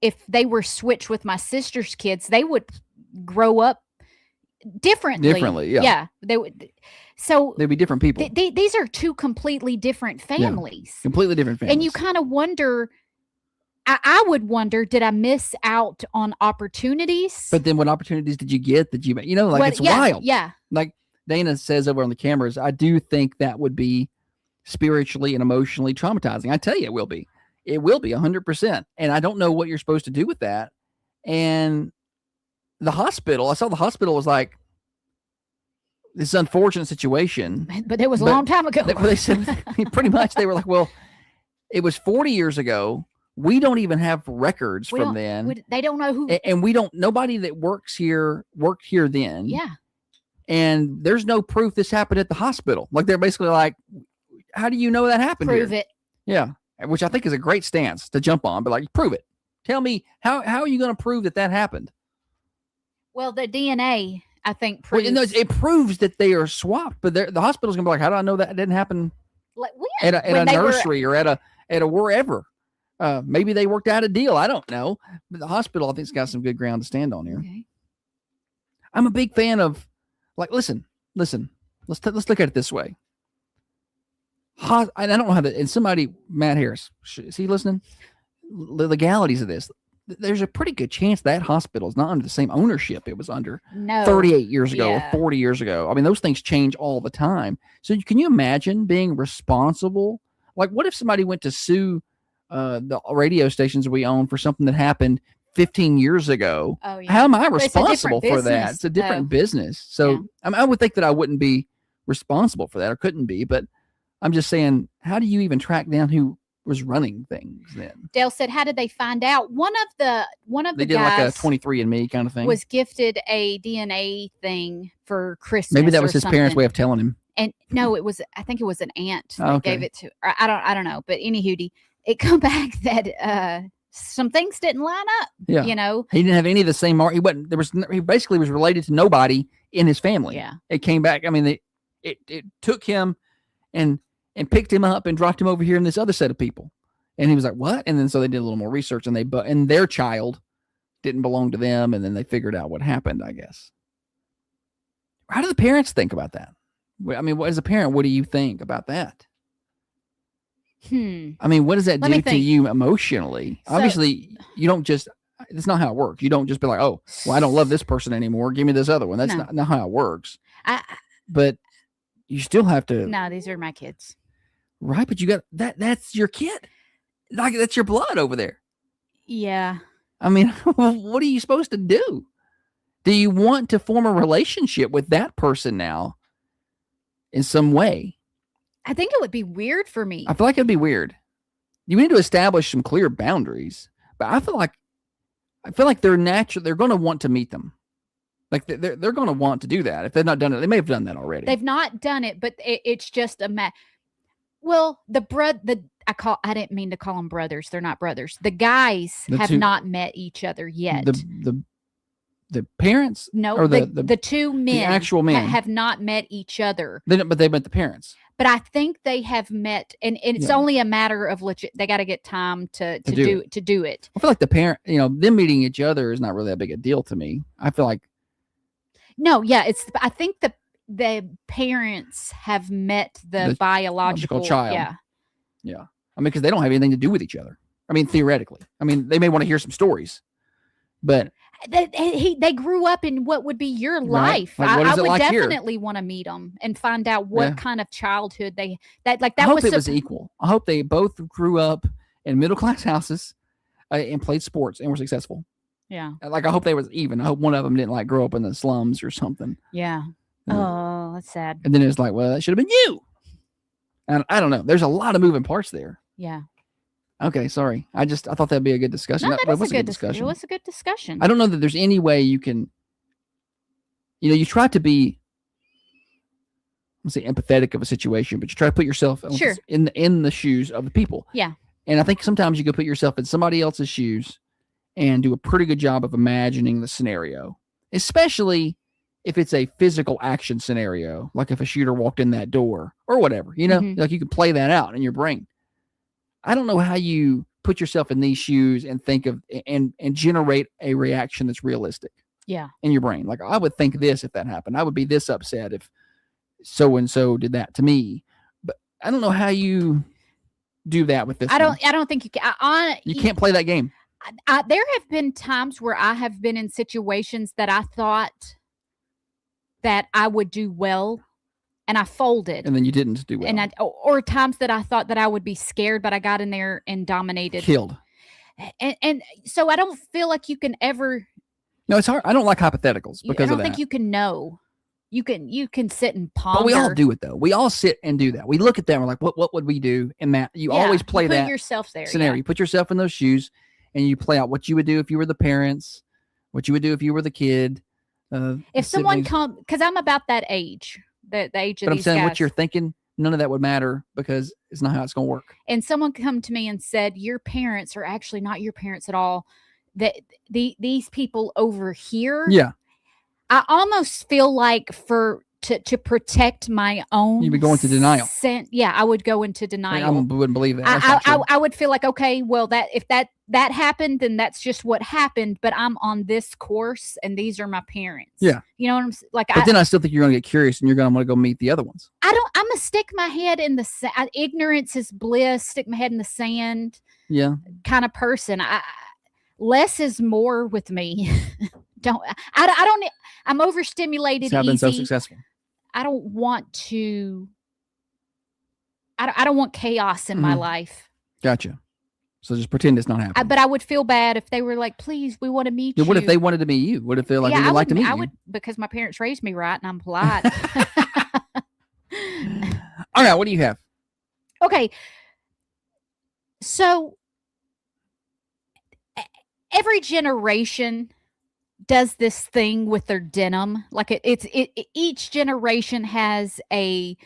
if they were switched with my sister's kids, they would grow up differently. Differently, yeah. Yeah. They would. So They'd be different people. these are two completely different families. Completely different families. And you kind of wonder, I would wonder, did I miss out on opportunities? But then what opportunities did you get that you, like, What- it's yeah, wild. Yeah. Like Dana says over on the cameras, I do think that would be spiritually and emotionally traumatizing. I tell you, it will be. It will be 100%. And I don't know what you're supposed to do with that. And the hospital, I saw the hospital was like, this unfortunate situation. But it was a But long time ago. They said pretty much they were like, well, it was 40 years ago. We don't even have records We from don't- then. They don't know who. And we don't, nobody that worked here then. Yeah. And there's no proof this happened at the hospital. Like, they're basically like, how do you know that happened Prove here? it. Yeah. Which I think is a great stance to jump on, but like, prove it. Tell me, how are you going to prove that happened? Well, the DNA, I think, Well, proves. no, it proves that they are swapped, but the hospital's going to be like, how do I know that didn't happen like, at a when they were- nursery or at a wherever? Maybe they worked out a deal. I don't know. But the hospital, I think, has got some good ground to stand on here. Okay. I'm a big fan of, like, listen. Let's look at it this way. And I don't know how that. And somebody, Matt Harris, is he listening? The legalities of this. There's a pretty good chance that hospital is not under the same ownership it was under No. 38 years ago Yeah. or 40 years ago. I mean, those things change all the time. So can you imagine being responsible? Like, what if somebody went to sue the radio stations we own for something that happened 15 years ago? Oh, yeah. How am I But it's a responsible different for that? business, It's a different though. business. So Yeah. I mean, I would think that I wouldn't be responsible for that or couldn't be, but I'm just saying, how do you even track down who was running things then? Dale said, "How did they find out?" One of They the did like a guys 23andMe kind of thing. was gifted a DNA thing for Christmas. Maybe that or was his parents' something. way of telling him. And no, it was. I think it was an aunt that Okay. gave it to. Or I don't know. But anywho, it come back that some things didn't line up. Yeah. You know. He didn't have any of the same mark. He wasn't. He basically was related to nobody in his family. Yeah. It came back. I mean, it took him and picked him up and dropped him over here in this other set of people. And he was like, "What?" And then so they did a little more research, and and their child didn't belong to them, and then they figured out what happened, I guess. How do the parents think about that? I mean, as a parent, what do you think about that? I mean, what does that Let me do to think. you emotionally? So- Obviously, you don't just. It's not how it works. You don't just be like, "Oh, well, I don't love this person anymore. Give me this other one." That's No. not how it works. I But you still have to, no, these are my kids. right? But you got that. That's your kid. Like, that's your blood over there. Yeah. I mean, what are you supposed to do? Do you want to form a relationship with that person now in some way? I think it would be weird for me. I feel like it'd be weird. You need to establish some clear boundaries. But I feel like they're natural. They're going to want to meet them. Like, they're going to want to do that. If they've not done it, they may have done that already. They've not done it, but it's just a well, I didn't mean to call them brothers. They're not brothers. The guys The have two- not met each other yet. The parents, No, or the two men, actual men. have not met each other. but they met the parents. But I think they have met, and it's Yeah. only a matter of legit. They got to get time to do do it. I feel like the parent, them meeting each other is not really that big a deal to me. I feel like No, yeah, I think the parents have met the The biological child. Yeah, I mean, because they don't have anything to do with each other. I mean, theoretically. I mean, they may want to hear some stories, but they grew up in what would be your Right. life. Like, what I is it would like here? definitely want to meet them and find out what Yeah. kind of childhood I that hope was. it was equal. I hope they both grew up in middle class houses and played sports and were successful. Yeah, Like, I hope they was even. I hope one of them didn't like grow up in the slums or something. yeah. Yeah. Oh, that's sad. And then it's like, well, that should have been you. And I don't know. There's a lot of moving parts there. Yeah. Okay, sorry. I thought that'd be a good discussion. No, That that was is a good discussion. It was a good discussion. I don't know that there's any way you can, you try to be, let's say, empathetic of a situation, but you try to put yourself Sure. in the shoes of the people. Yeah. And I think sometimes you can put yourself in somebody else's shoes and do a pretty good job of imagining the scenario, especially if it's a physical action scenario, like if a shooter walked in that door or whatever, you know, Mhm. like you can play that out in your brain. I don't know how you put yourself in these shoes and think of and generate a reaction that's realistic Yeah. in your brain. Like I would think this if that happened. I would be this upset if so and so did that to me. But I don't know how you do that with this. I one. don't think you can. You can't play that game. There have been times where I have been in situations that I thought that I would do well, and I folded. And then you didn't do well. And or times that I thought that I would be scared, but I got in there and dominated. Killed. And so I don't feel like you can ever. No, it's hard. I don't like hypotheticals I because don't of think that. you can know. You can sit and ponder. But we all do it though. We all sit and do that. We look at them. We're like, what would we do? And that you Yeah, always play you put that yourself there. scenario. Yeah. You put yourself in those shoes, and you play out what you would do if you were the parents, what you would do if you were the kid. The If someone siblings. because I'm about that age, the age of But I'm these saying guys. what you're thinking, none of that would matter because it's not how it's going to work. And someone come to me and said, your parents are actually not your parents at all. That these people over here, Yeah, I almost feel like to protect my own, You'd be going to denial. Yeah, I would go into I denial. wouldn't believe that. That's not I true. would feel like, okay, well, that if that happened, then that's just what happened. But I'm on this course, and these are my parents. Yeah. You know what I'm like. But then I still think you're going to get curious, and you're going to want to go meet the other ones. I'm gonna stick my head in the ignorance is bliss. Stick my head in the sand. Yeah, Kind of person. Less is more with me. I don't. I'm overstimulated. that's how I've been so easy. successful. I don't want to. I don't want chaos in my Mhm. life. Gotcha. So just pretend it's not happening. But I would feel bad if they were like, "Please, we want to meet Yeah, you." what if they wanted to meet you? What if they're like, we would like to meet I you? would because my parents raised me right, and I'm polite. All right, what do you have? Okay. So every generation does this thing with their denim. Like each generation has a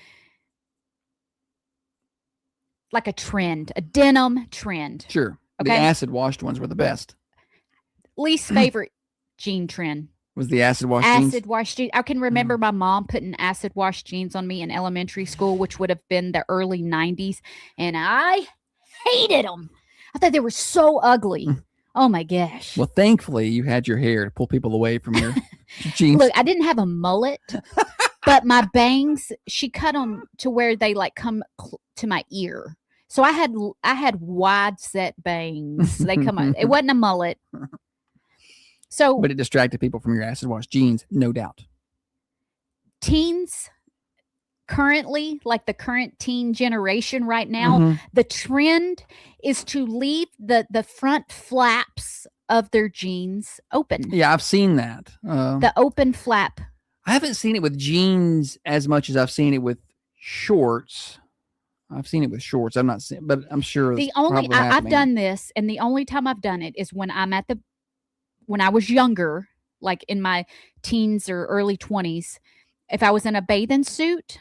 trend, a denim trend. Sure. The Okay. acid washed ones were the best. Least favorite jean trend. Was the acid washed jeans? Acid wash jeans. I can remember my mom putting acid wash jeans on me in elementary school, which would have been the early 90s. And I hated them. I thought they were so ugly. Oh my gosh. Well, thankfully, you had your hair to pull people away from your jeans. Look, I didn't have a mullet, but my bangs, she cut them to where they like come to my ear. So I had wide set bangs. They come out. It wasn't a mullet. So But it distracted people from your acid wash jeans, no doubt. teens currently, like the current teen generation right now, Mhm. the trend is to leave the front flaps of their jeans open. Yeah, I've seen that. The open flap. I haven't seen it with jeans as much as I've seen it with shorts. I've seen it with shorts. I'm not seeing, but I'm sure The it's only probably I've happening. done this, and the only time I've done it is when when I was younger, like in my teens or early 20s. If I was in a bathing suit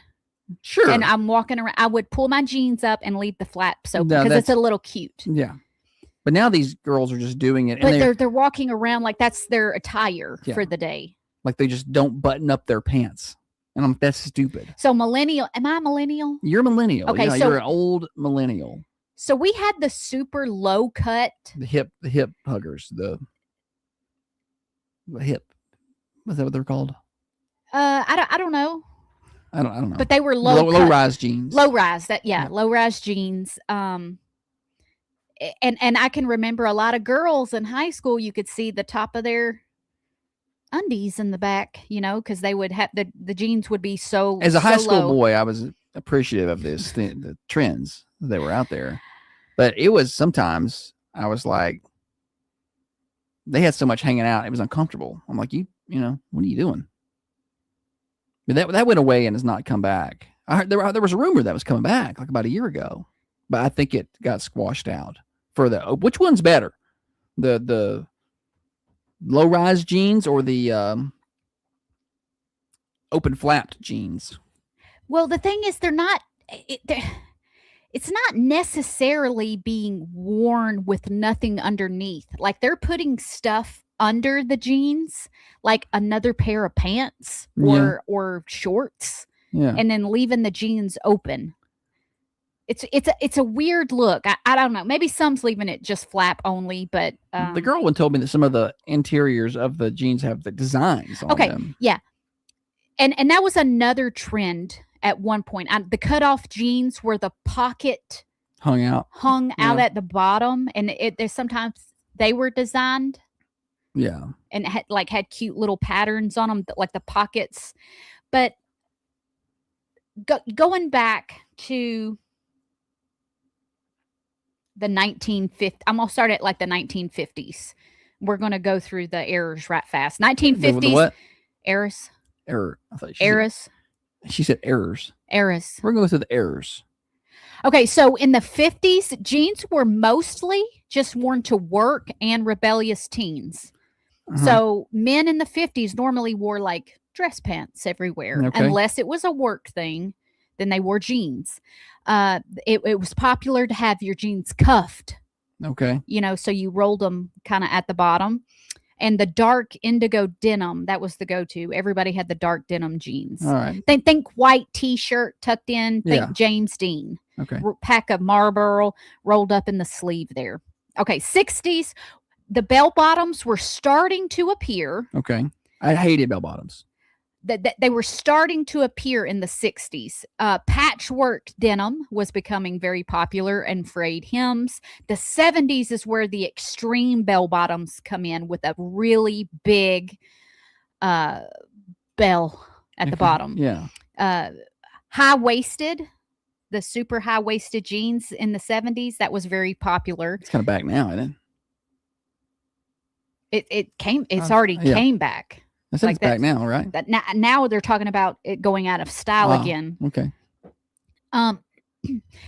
Sure. and I'm walking around, I would pull my jeans up and leave the flaps open No, because it's that's- a little cute. Yeah. But now these girls are just doing it, But and they're walking around like that's their attire Yeah. for the day. like they just don't button up their pants. And I'm like, that's stupid. So millennial, am I a millennial? You're a millennial. Okay, Yeah, so- you're an old millennial. So we had the super low cut. The hip huggers, the hip. What's that what they're called? I don't know, I don't know. but they were low low cut. rise jeans. Low rise, that Yeah. low rise jeans. And I can remember a lot of girls in high school, you could see the top of their undies in the back, because they would have the jeans would be so As a high so school low. boy, I was appreciative of the trends that were out there. But it was sometimes I was like, they had so much hanging out, it was uncomfortable. I'm like, what are you doing? But that went away and has not come back. I heard there was a rumor that was coming back like about a year ago, but I think it got squashed out. Which one's better, the low rise jeans or the open flapped jeans? Well, the thing is, it's not necessarily being worn with nothing underneath. Like they're putting stuff under the jeans, like another pair of pants Yeah. or shorts, Yeah. and then leaving the jeans open. It's a weird look. I don't know. Maybe some's leaving it just flap only, but The girl one told me that some of the interiors of the jeans have the designs on Okay. them. and that was another trend at one point. The cutoff jeans where the pocket Hung out. hung out Yeah. at the bottom, and there's sometimes they were designed Yeah. and had cute little patterns on them, like the pockets. But going back to the 1950s, I'm gonna start at like the 1950s. We're gonna go through the eras right fast. The 1950s what? eras, Error. I thought she said, eras, she said errors. eras. We're going to go through the errors. Okay, so in the 50s, jeans were mostly just worn to work and rebellious teens. Uh-huh. So men in the 50s normally wore like dress pants everywhere, Okay. unless it was a work thing. Then they wore jeans. It was popular to have your jeans cuffed, Okay. so you rolled them kind of at the bottom. And the dark indigo denim, that was the go-to. Everybody had the dark denim jeans. All right. Think white t-shirt tucked in. Think Yeah. James Dean. Okay. Pack of Marlboro rolled up in the sleeve there. Okay, 60s, the bell bottoms were starting to appear. Okay. I hated bell bottoms. They were starting to appear in the 60s. Patchwork denim was becoming very popular and frayed hems. The 70s is where the extreme bell bottoms come in with a really big bell at the Okay. bottom. Yeah. High-waisted, the super high-waisted jeans in the 70s, that was very popular. It's kind of back now, isn't it? It's already yeah. came back. I said Like it's back that- now, right? That now they're talking about it going out of style Wow. again. Okay.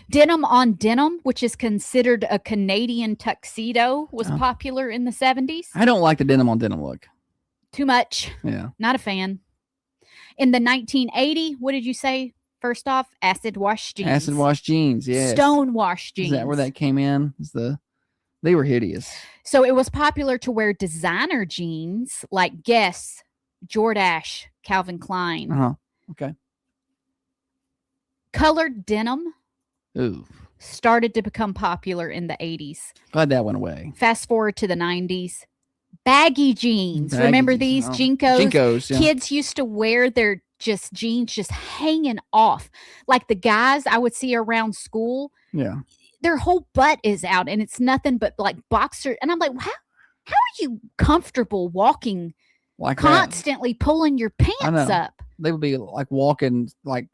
Denim on denim, which is considered a Canadian tuxedo, was Oh. popular in the 70s. I don't like the denim on denim look. Too much. Yeah. Not a fan. In the 1980, what did you say? First off, acid wash jeans. Acid wash jeans. Yeah. Stone wash jeans. Is that where that came in? They were hideous. So it was popular to wear designer jeans like Guess, Jordache, Calvin Klein. Uh-huh. Okay. Colored denim Ooh. started to become popular in the 80s. Glad that went away. Fast forward to the 90s. Baggy jeans. Remember Baggy these jeans. Jinkos? Jinkos. Yeah. Kids used to wear their jeans just hanging off. Like the guys I would see around school, Yeah. their whole butt is out and it's nothing but like boxer. And I'm like, how are you comfortable walking Like that. constantly pulling your pants know. up? They would be like walking like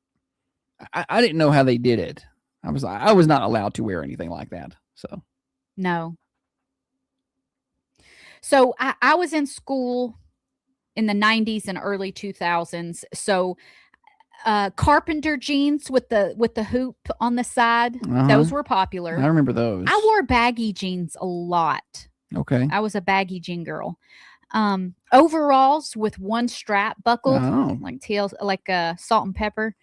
I didn't know how they did it. I was not allowed to wear anything like that. So No. So I was in school in the 90s and early 2000s. So carpenter jeans with the hoop on the side, those were popular. I remember those. I wore baggy jeans a lot. Okay. I was a baggy jean girl. Overalls with one strap buckled, Oh. like salt and pepper.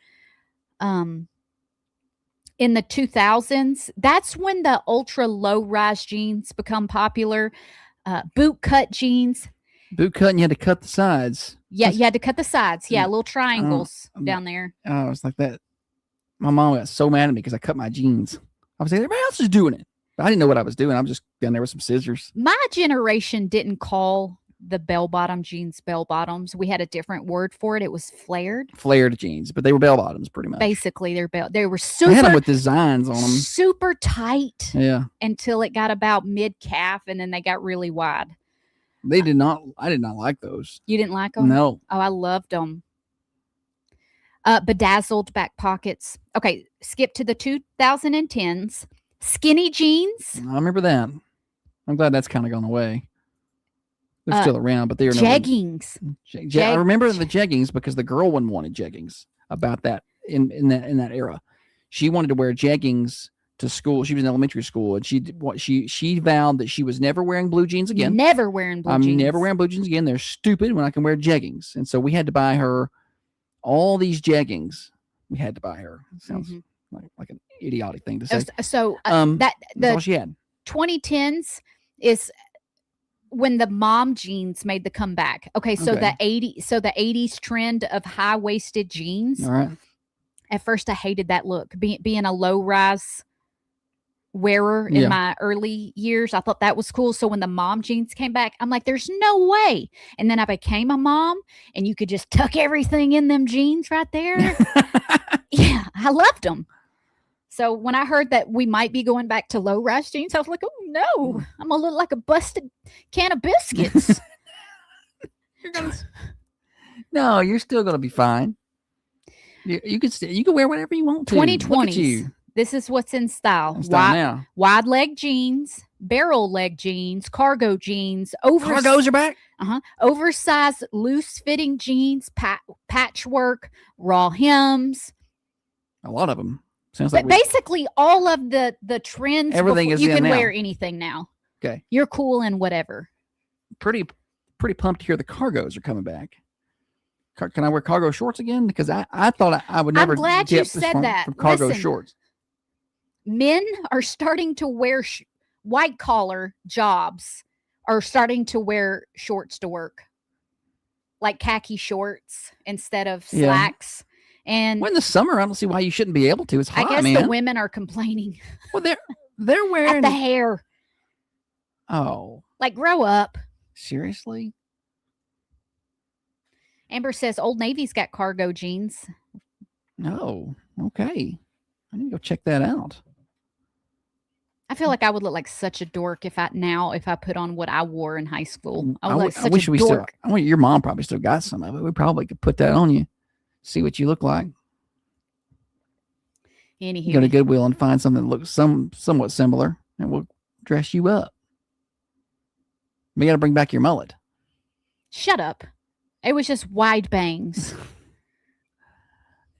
In the 2000s, that's when the ultra low rise jeans become popular. Boot cut jeans. Boot cut and you had to cut the sides. Yeah, you had to cut the sides. Yeah, Mm. little triangles Um, down there. Oh, it's like that. My mom got so mad at me because I cut my jeans. I was like, everybody else is doing it. But I didn't know what I was doing. I'm just down there with some scissors. My generation didn't call the bell bottom jeans bell bottoms. We had a different word for it. It was flared. Flared jeans, but they were bell bottoms pretty much. Basically, they were I had them super with designs on them. super tight Yeah. until it got about mid calf, and then they got really wide. They did not, I did not like those. You didn't like them? No. Oh, I loved them. Bedazzled back pockets. Okay, skip to the 2010s. Skinny jeans, I remember that. I'm glad that's kind of gone away. They're still around, but they're jeggings. I remember the jeggings because the girl one wanted jeggings about that in that era. She wanted to wear jeggings to school. She was in elementary school, and she vowed that she was never wearing blue jeans again. Never wearing blue jeans. I'm never wearing blue jeans again. They're stupid when I can wear jeggings. And so we had to buy her all these jeggings. We had to buy her. It sounds like an idiotic thing to say. So That's all the she had. 2010s is when the mom jeans made the comeback. Okay, so Okay. the 80s trend of high-waisted jeans. All right. At first I hated that look. Being a low-rise wearer in Yeah. my early years, I thought that was cool. So when the mom jeans came back, I'm like, there's no way. And then I became a mom and you could just tuck everything in them jeans right there. Yeah, I loved them. So when I heard that we might be going back to low-rise jeans, I was like, oh no, I'm gonna look like a busted can of biscuits. No, you're still gonna be fine. You can wear whatever you want to. Look at 2020s. you. This is what's in style. I'm starting now. Wide leg jeans, barrel leg jeans, cargo jeans, Cargos are back. oversized loose fitting jeans, patchwork, raw hems. A lot of them. Sounds But like basically all of the trends, Everything is you in can now. wear anything now. Okay. You're cool in whatever. pretty pumped to hear the cargos are coming back. Can I wear cargo shorts again? Because I thought I would never. I'm glad you get this said from that. cargo Listen. shorts. Men are starting to wear white collar jobs are starting to wear shorts to work, like khaki shorts instead of Yeah. slacks. And Well, in the summer, I don't see why you shouldn't be able to. It's hot, I guess man. the women are complaining Well, they're at wearing. the hair. Oh, Like, grow up. seriously? Amber says Old Navy's got cargo jeans. No. Okay. I need to go check that out. I feel like I would look like such a dork if I put on what I wore in high school. I would look like I such wish a we still. dork. I want your mom probably still got some of it. We probably could put that on you. See what you look like. Anywho, Go to Goodwill and find something that looks somewhat similar, and we'll dress you up. We got to bring back your mullet. shut up. It was just wide bangs.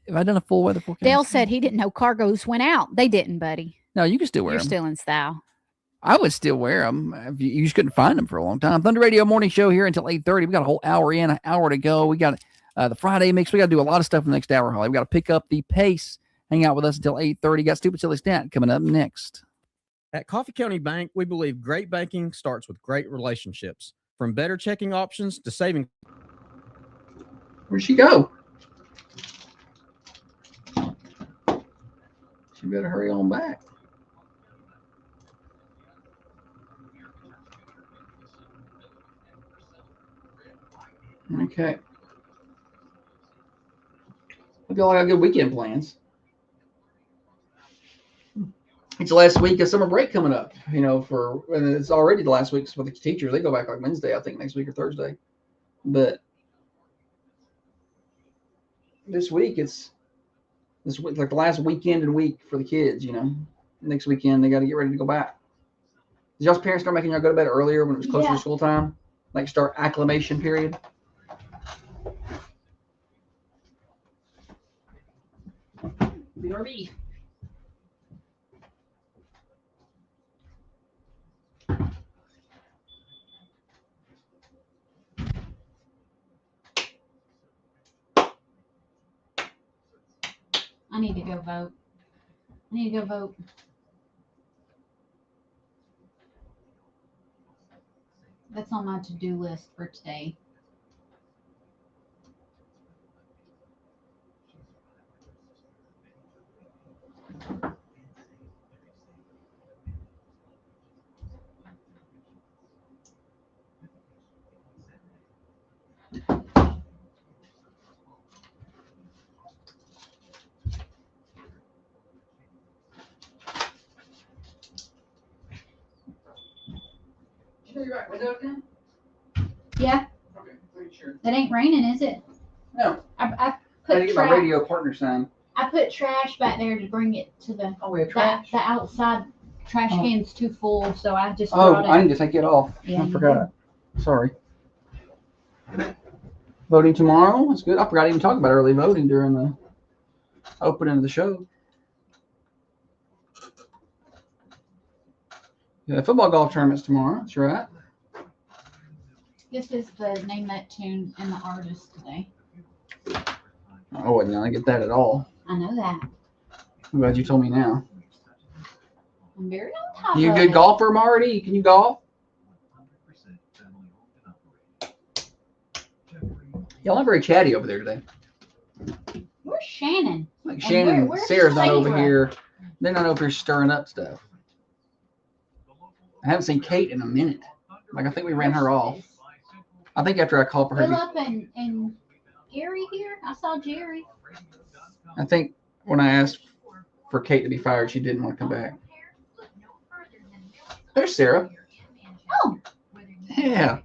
Have I done a full weather forecast? Dale said he didn't know cargos went out. They didn't, buddy. No, you can still wear You're them. still in style. I would still wear them. You just couldn't find them for a long time. Thunder Radio Morning Show here until 8:30. We got a whole hour in, an hour to go. We got the Friday mix. We got to do a lot of stuff in the next hour, Holly. We got to pick up the pace. Hang out with us until 8:30. Got Stupid Silly Stat coming up next. At Coffee County Bank, we believe great banking starts with great relationships. From better checking options to saving. Where'd she go? She better hurry on back. Okay. Hope y'all got good weekend plans. It's the last week of summer break coming up, and it's already the last week for the teachers. They go back like Wednesday, I think, next week or Thursday. But this week it's like the last weekend and week for the kids. Next weekend they got to get ready to go back. Did y'all's parents start making y'all go to bed earlier when it was closer Yeah. to school time? Like start acclimation period? BRB. I need to go vote. I need to go vote. That's on my to-do list for today. You're right. Window open? Yeah, Okay, pretty sure. it ain't raining, is it? No, I I had to put get my trash. radio partner sign. I put trash back there to bring it to the Oh, we have that trash. the outside trash Oh. can's too full, so I just Oh, brought I it. need to take it off. Yeah, I you forgot. Sorry. Voting tomorrow. That's good. I forgot to even talk about early voting during the opening of the show. Yeah, football golf tournament's tomorrow. That's right. This is the name that tune and the artist today. I wasn't gonna get that at all. I know that. I'm glad you told me now. I'm very on top You a of good it. golfer, Marty? Can you golf? Y'all are very chatty over there today. Where's Shannon? Like And Shannon, where's Sarah's not over Sarah? here. They're not over here stirring up stuff. I haven't seen Kate in a minute. Like I think we ran her off. I think after I called for her, Philip and Gary here? I saw Jerry. I think when I asked for Kate to be fired, she didn't want to come back. There's Sarah. Oh, Yeah.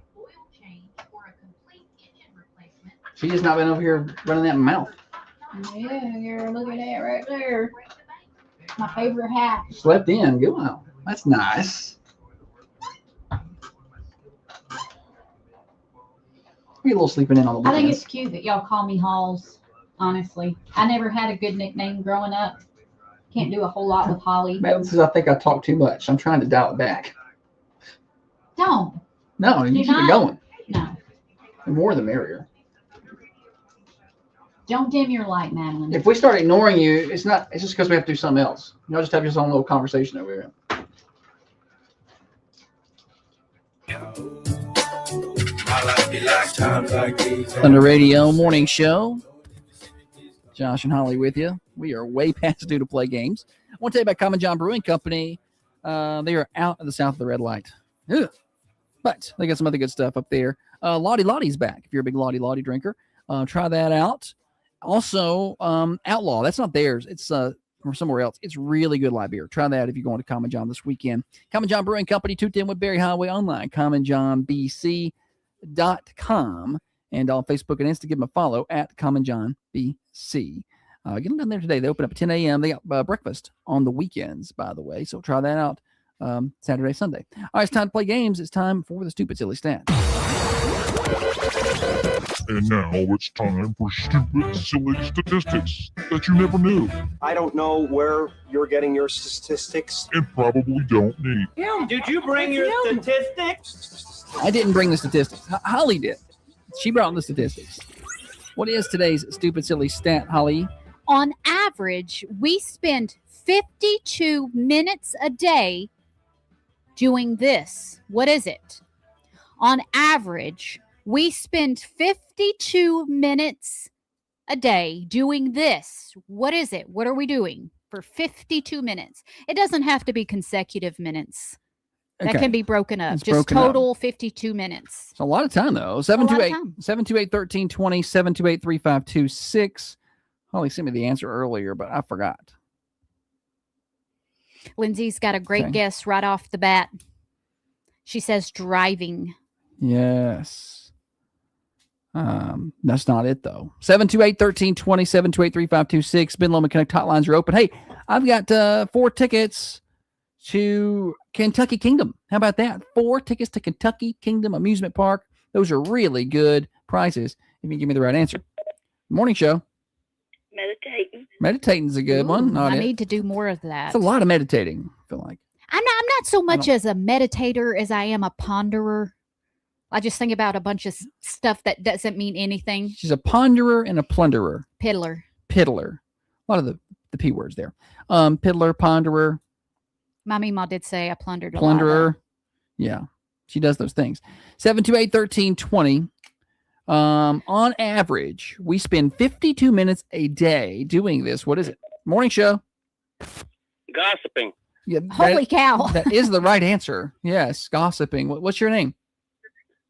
She's just not been over here running that mouth. yeah, girl, look at that right there. My favorite hat. Slept in. Good one. That's nice. We get a little sleeping in on the I think weekends. it's cute that y'all call me Halls. Honestly, I never had a good nickname growing up. Can't do a whole lot with Holly. Maybe this is, I think I talk too much. I'm trying to dial it back. Don't. No, you Do keep it not. going. No. The more the merrier. Don't dim your light, Madeline. If we start ignoring you, it's just because we have to do something else. Y'all just have your own little conversation over here. Thunder Radio Morning Show. Josh and Holly with you. We are way past due to play games. I want to tell you about Common John Brewing Company. They are out in the south of the red light. Ugh. But they got some other good stuff up there. Lottie Lottie's back. If you're a big Lottie Lottie drinker, try that out. Also, Outlaw. That's not theirs. It's from somewhere else. It's really good light beer. Try that if you're going to Common John this weekend. Common John Brewing Company, 210 Woodbury Highway, online, commonjohnbc.com, and on Facebook and Insta, give them a follow at Common John BC. Get them down there today. They open up at 10 a.m. They got breakfast on the weekends, by the way. So try that out Saturday, Sunday. All right, it's time to play games. It's time for the Stupid Silly Stat. And now it's time for stupid, silly statistics that you never knew I don't know where you're getting your statistics. and probably don't need. Did you bring your statistics? I didn't bring the statistics. Holly did. She brought the statistics. What is today's Stupid Silly Stat, Holly? On average, we spend 52 minutes a day doing this. What is it? On average, we spend 52 minutes a day doing this. What is it? What are we doing for 52 minutes? It doesn't have to be consecutive minutes. That can be broken up. It's Just broken up. total 52 minutes. It's a lot of time, though. lot of 728-1320, 728-3526. Holly sent me the answer earlier, but I forgot. Lindsay's got a great Okay. guess right off the bat. She says driving. Yes. That's not it, though. 728-1320, 728-3526. Ben Lomond Connect hotlines are open. Hey, I've got 4 tickets to Kentucky Kingdom. How about that? 4 tickets to Kentucky Kingdom Amusement Park. Those are really good prizes if you give me the right answer. Morning show. Meditating. Meditating's a good one. Ooh, Not I it. need to do more of that. It's a lot of meditating, I feel like. I'm not so much as a meditator as I am a ponderer. I just think about a bunch of stuff that doesn't mean anything. She's a ponderer and a plunderer. Piddler. Piddler. A lot of the P words there. Piddler, ponderer, My Meemaw did say I plundered a lot. plunderer. Yeah, she does those things. 728-1320. On average, we spend 52 minutes a day doing this. What is it? Morning show. Gossiping. Yeah, Holy cow. that is the right answer. Yes, gossiping. What's your name?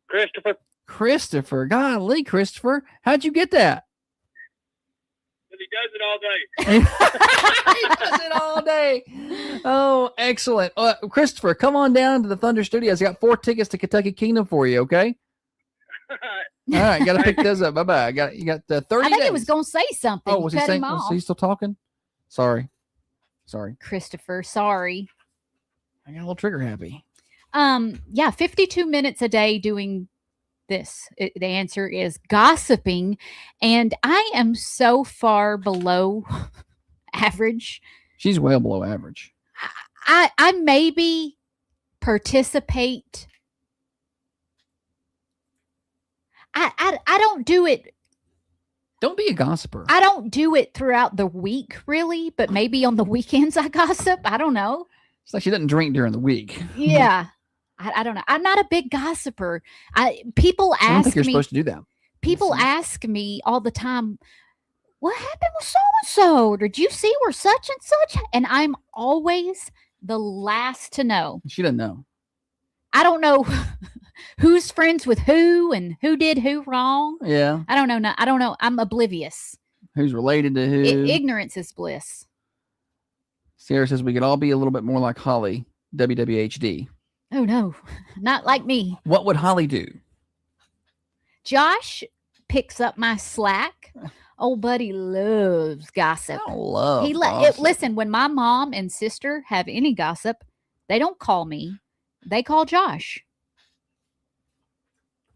Christopher. Christopher. Golly, Christopher. How'd you get that? He does it all day. He does it all day. Oh, excellent. Christopher, come on down to the Thunder Studios. I got 4 tickets to Kentucky Kingdom for you, okay? All right, got to pick those up. Bye-bye. You got 30 I think days. he was going to say something. Oh, You was he cut saying? him Was off. he still talking? Sorry. Christopher, sorry. I got a little trigger happy. Yeah, 52 minutes a day doing this. The answer is gossiping, and I am so far below average. She's well below average. I maybe participate. I don't do it. Don't be a gossiper. I don't do it throughout the week, really, but maybe on the weekends I gossip. I don't know. It's like she doesn't drink during the week. Yeah. I don't know. I'm not a big gossiper. People I don't ask think you're me. supposed to do that. people Listen. ask me all the time, what happened with so and so? Did you see where such and such? And I'm always the last to know. She doesn't know. I don't know who's friends with who and who did who wrong. Yeah. I don't know. I don't know. I'm oblivious. Who's related to who? Ignorance is bliss. Sarah says we could all be a little bit more like Holly, WWHD. Oh no, not like me. What would Holly do? Josh picks up my slack. Old buddy loves gossip. I love He gossip. listen, when my mom and sister have any gossip, they don't call me. They call Josh.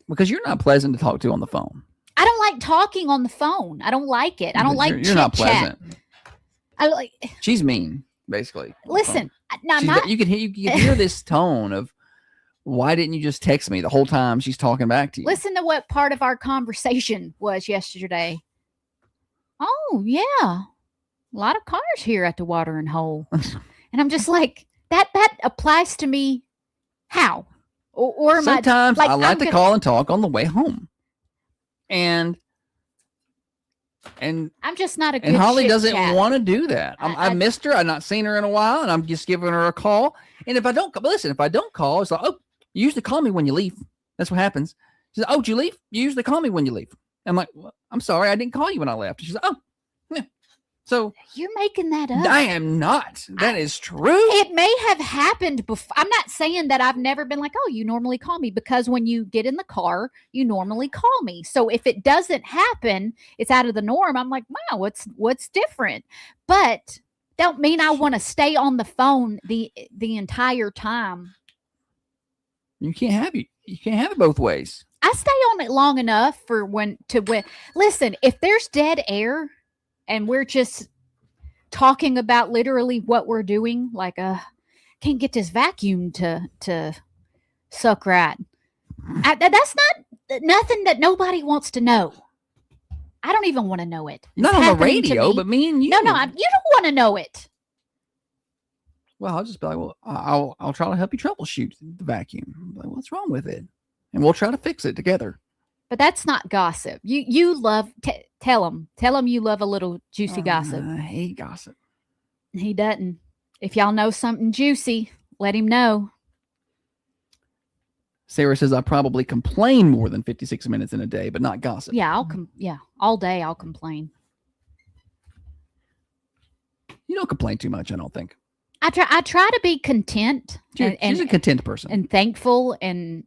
Because you're not pleasant to talk to on the phone. I don't like talking on the phone. I don't like it. I don't like You're not chit-chat. pleasant. I like She's mean, basically. on the listen. No, I'm phone. not. You can hear this tone of, why didn't you just text me the whole time she's talking back to you? Listen to what part of our conversation was yesterday. Oh yeah, a lot of cars here at the watering hole, and I'm just like that. That applies to me. How? Or am Sometimes like, I like I'm to gonna- call and talk on the way home. And I'm just not a good. and Holly chit doesn't chat. want to do that. I've missed her. I've not seen her in a while, and I'm just giving her a call. And if I don't call, it's like, oh, you usually call me when you leave. That's what happens. She says, oh, did you leave? You usually call me when you leave. I'm like, well, I'm sorry, I didn't call you when I left. She's like, oh, yeah. So You're making that up. I am not. That is true. It may have happened before. I'm not saying that I've never been like, oh, you normally call me, because when you get in the car, you normally call me. So if it doesn't happen, it's out of the norm. I'm like, wow, what's different? But don't mean I want to stay on the phone the entire time. You can't have it both ways. I stay on it long enough for when. Listen, if there's dead air and we're just talking about literally what we're doing, like can't get this vacuum to suck right. That's not nothing that nobody wants to know. I don't even want to know it. It's Not on the happening to radio, me. but me and you. No, you don't want to know it. Well, I'll just be like, well, I'll try to help you troubleshoot the vacuum. Like, what's wrong with it? And we'll try to fix it together. But that's not gossip. You love tell him you love a little juicy gossip. I hate gossip. He doesn't. If y'all know something juicy, let him know. Sarah says I probably complain more than 56 minutes in a day, but not gossip. Yeah, all day I'll complain. You don't complain too much, I don't think. I try to be content She's a content person. and thankful, and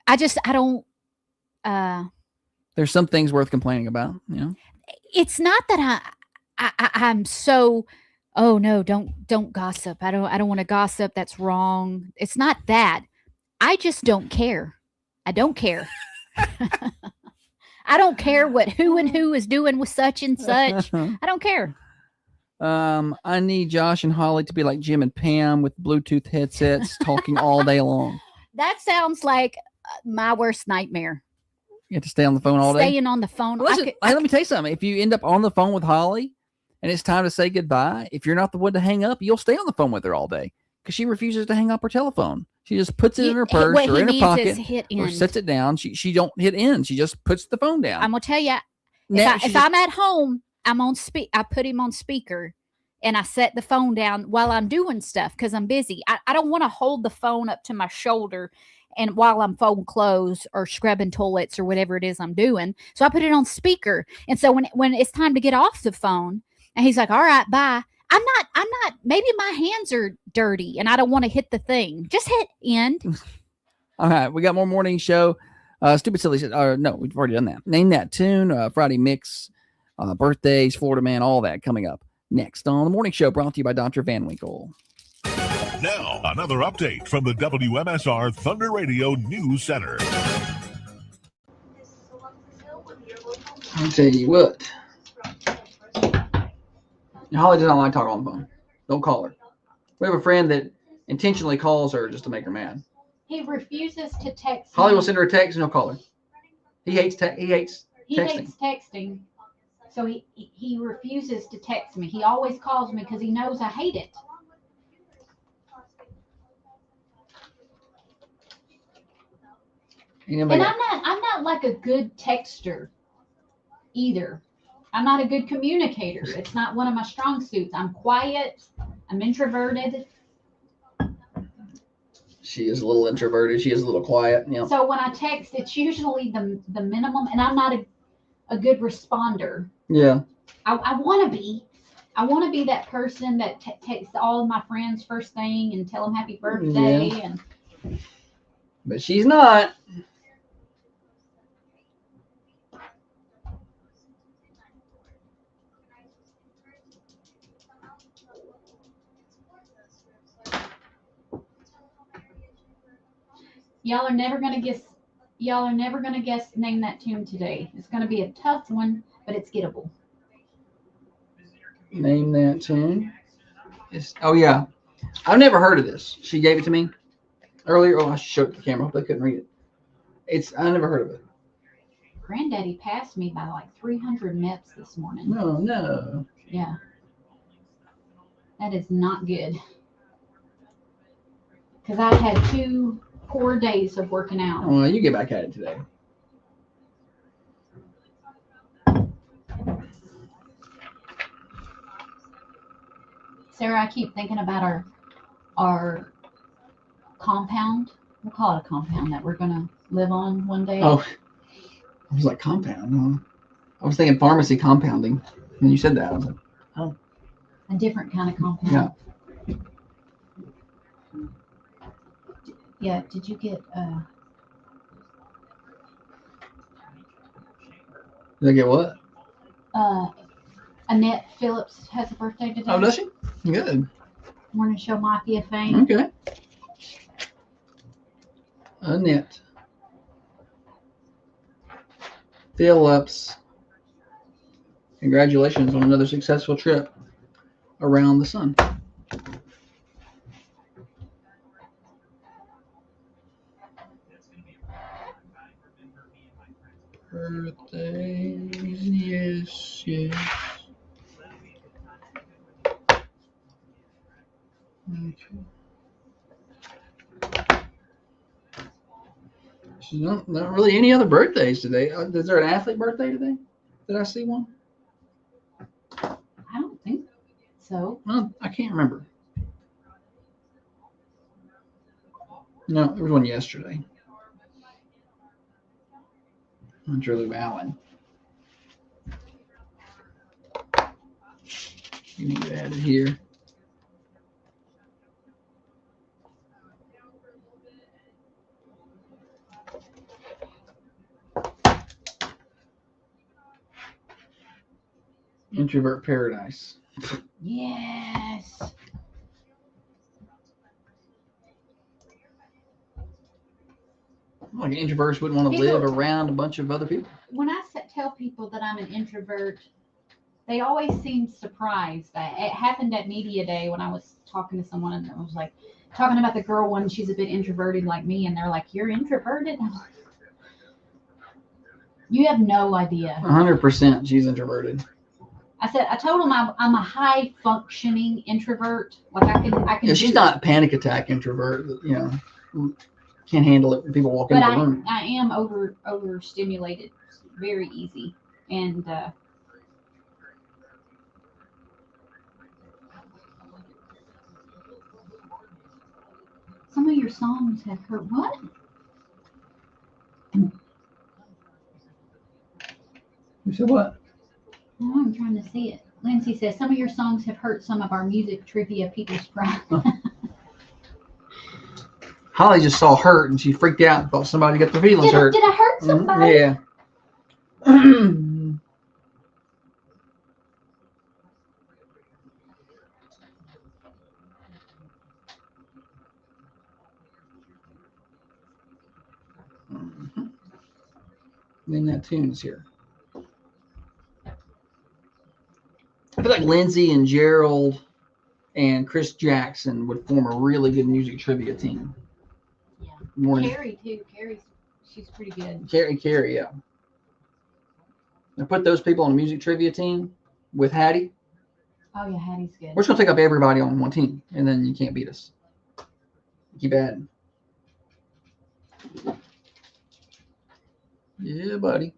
I don't. There's some things worth complaining about. You know, It's not that I'm so. Oh no! Don't gossip. I don't want to gossip. That's wrong. It's not that. I just don't care. I don't care. I don't care what who and who is doing with such and such. I don't care. I need Josh and Holly to be like Jim and Pam with Bluetooth headsets, talking all day long. That sounds like my worst nightmare. You have to stay on the phone all day. Staying on the phone. Well, listen, let me tell you something. If you end up on the phone with Holly and it's time to say goodbye, if you're not the one to hang up, you'll stay on the phone with her all day because she refuses to hang up her telephone. She just puts it in her purse what or he in her needs pocket is hit or end. sets it down. She don't hit end. She just puts the phone down. I'm gonna tell you, Now, if I'm at home, I'm on I put him on speaker, and I set the phone down while I'm doing stuff because I'm busy. I don't want to hold the phone up to my shoulder and while I'm folding clothes or scrubbing toilets or whatever it is I'm doing. So I put it on speaker. And so when it's time to get off the phone, and he's like, "All right, bye." I'm not. Maybe my hands are dirty and I don't want to hit the thing. Just hit end. All right, we got more morning show. Stupid Silly said, no, we've already done that. Name that tune, Friday mix, birthdays, Florida Man, all that coming up next on the morning show, brought to you by Dr. Van Winkle. Now, another update from the WMSR Thunder Radio News Center. I'll tell you what. Holly does not like talking on the phone. Don't call her. We have a friend that intentionally calls her just to make her mad. He refuses to text Holly me. will send her a text and he'll call her. He hates He texting. hates texting. So he refuses to text me. He always calls me because he knows I hate it. Ain't And nobody- I'm not like a good texter. either. I'm not a good communicator. It's not one of my strong suits. I'm quiet. I'm introverted. She is a little introverted. She is a little quiet. Yeah. So when I text, it's usually the minimum, and I'm not a good responder. Yeah. I want to be. I want to be that person that texts all of my friends first thing and tell them happy birthday. Yeah. And But she's not. y'all are never gonna guess. Y'all are never gonna guess. Name that tune today. It's gonna be a tough one, but it's gettable. Name that tune. Oh yeah, I've never heard of this. She gave it to me earlier. Oh, I showed the camera. Hope they couldn't read it. I never heard of it. Granddaddy passed me by like 300 MEPs this morning. No. Yeah, that is not good. Because I had 2 poor days of working out. Well, you get back at it today. Sarah, I keep thinking about our compound. We'll call it a compound that we're gonna live on one day. Oh, I was like compound. Huh? I was thinking pharmacy compounding. When you said that, I was like, oh, A different kind of compound. yeah. Yeah. Did you get Did I get what? Annette Phillips has a birthday today? Oh, does she? Good. Morning show Mafia fame. Okay. Annette Phillips. Congratulations on another successful trip around the sun. Birthdays, yes, yes. Okay. Not really any other birthdays today. Is there an athlete birthday today? Did I see one? I don't think so. Well, I can't remember. No, there was one yesterday. Drew Allen. You need to add it here. Introvert paradise. Yes. Like introverts wouldn't want to live around a bunch of other people. When I tell people that I'm an introvert, they always seem surprised. It happened at media day when I was talking to someone and I was like talking about the girl one. She's a bit introverted like me, and they're like, "You're introverted?" I'm like, you have no idea. 100%, she's introverted. I told them I'm a high functioning introvert. Like I can. Yeah, she's not panic attack introvert. You know, can't handle it when people walk into the room. I am overstimulated very easy, and some of your songs have hurt. What? You said what? Oh, I'm trying to see it. Lindsay says some of your songs have hurt some of our music trivia people's pride. Holly just saw hurt and she freaked out and thought somebody got their feelings hurt. Did I hurt somebody? Yeah. Then that tune's here. I feel like Lindsay and Gerald and Chris Jackson would form a really good music trivia team. Yeah. Morning. Carrie too. She's pretty good. Carrie, yeah. Now put those people on a music trivia team with Hattie. Oh yeah, Hattie's good. We're just gonna take up everybody on one team, and then you can't beat us. Keep adding. Yeah, buddy.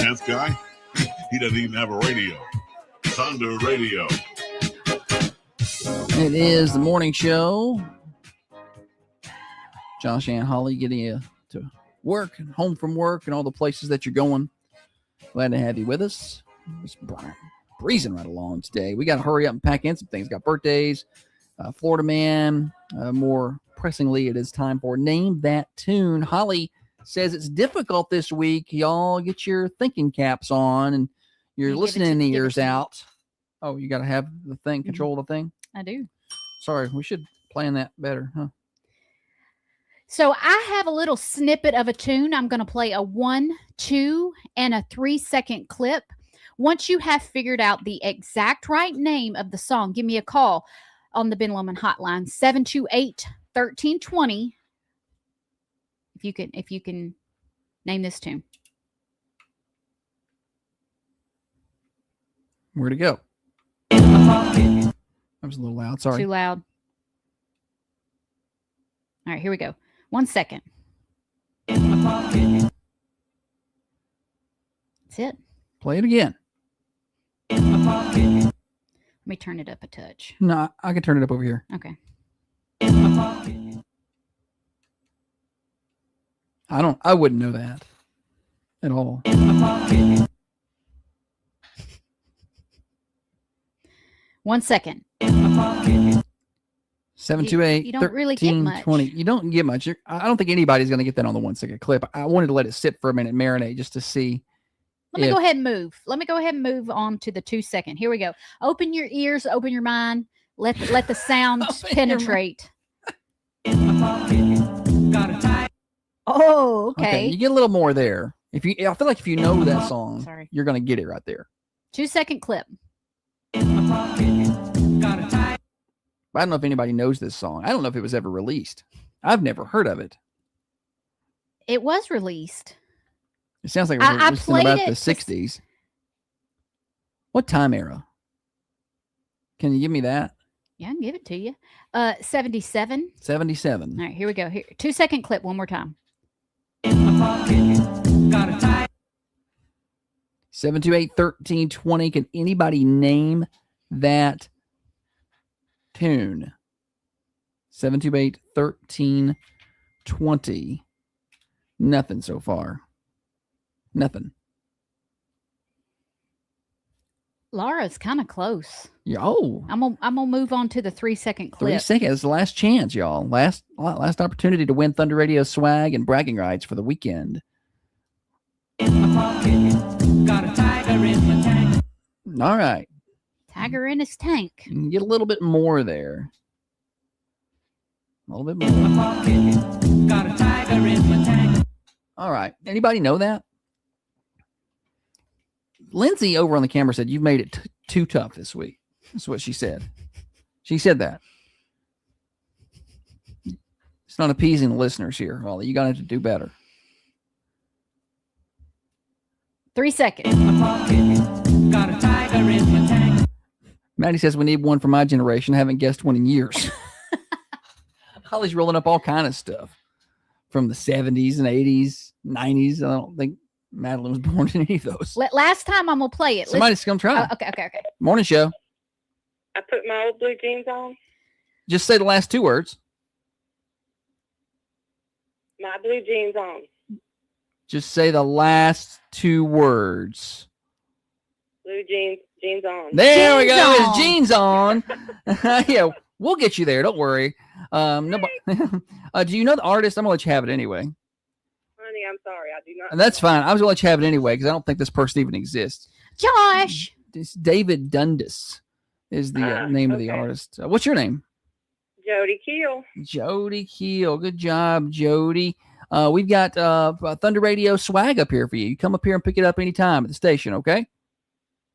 10th guy? He doesn't even have a radio. Thunder Radio. It is the morning show. Josh and Holly getting you to work and home from work and all the places that you're going. Glad to have you with us. It's breezing right along today. We got to hurry up and pack in some things. Got birthdays, Florida Man. More pressingly, it is time for Name That Tune. Holly says it's difficult this week. Y'all get your thinking caps on and your You give it listening to- give it ears to me. out. Oh, you got to have the thing, control the thing? I do. Sorry, we should plan that better, huh? So I have a little snippet of a tune. I'm going to play a 1, 2, and a 3-second clip. Once you have figured out the exact right name of the song, give me a call on the Ben Lomond hotline, 728-1320. If you can name this tune. Where'd it go? That was a little loud. Sorry. Too loud. All right, here we go. 1 second. That's it. Play it again. Let me turn it up a touch. No, I can turn it up over here. Okay. I wouldn't know that at all. 1 second. 728 You don't really get 13, much. 20. You don't get much. I don't think anybody's going to get that on the 1 second clip. I wanted to let it sit for a minute, marinate, just to see. Let me go ahead and move. Let me go ahead and move on to the 2 second. Here we go. Open your ears, open your mind. Let the sound Open your penetrate. Oh, okay. You get a little more there. I feel like if you know that song, Sorry. you're going to get it right there. 2 second clip. I don't know if anybody knows this song. I don't know if it was ever released. I've never heard of it. It was released. It sounds like it was I released in played about it the to 60s. What time era? Can you give me that? Yeah, I can give it to you. 77. 77. All right, here we go. Here, 2 second clip one more time. 728-1320. Can anybody name that tune? 728-1320. Nothing so far. Nothing. Laura's kind of close. Yeah, oh, I'm gonna move on to the 3 second 3 clip. seconds. The last chance, y'all. Last opportunity to win Thunder Radio swag and bragging rights for the weekend. All right. Tiger in his tank. You can get a little bit more there. A little bit more. All right. Anybody know that? Lindsay over on the camera said, you've made it too tough this week. That's what she said. She said that. It's not appeasing the listeners here, Holly. You got to do better. 3 seconds. Maddie says we need one for my generation. I haven't guessed one in years. Holly's rolling up all kind of stuff from the 70s and 80s, 90s. I don't think Madeline was born in any of those. Last time I'm gonna play it. Somebody's going to try. Okay. Morning show. I put my old blue jeans on. Just say the last 2 words. My blue jeans on. Just say the last 2 words. Blue jeans on. There we Jeans go. on. It's jeans on. Yeah, we'll get you there. Don't worry. Nobody, do you know the artist? I'm going to let you have it anyway. Honey, I'm sorry. I do not. And that's fine. I was going to let you have it anyway because I don't think this person even exists. Josh. It's David Dundas is the name of the okay. artist. What's your name? Jody Keel. Jody Keel. Good job, Jody. We've got Thunder Radio swag up here for you. You come up here and pick it up anytime at the station, okay?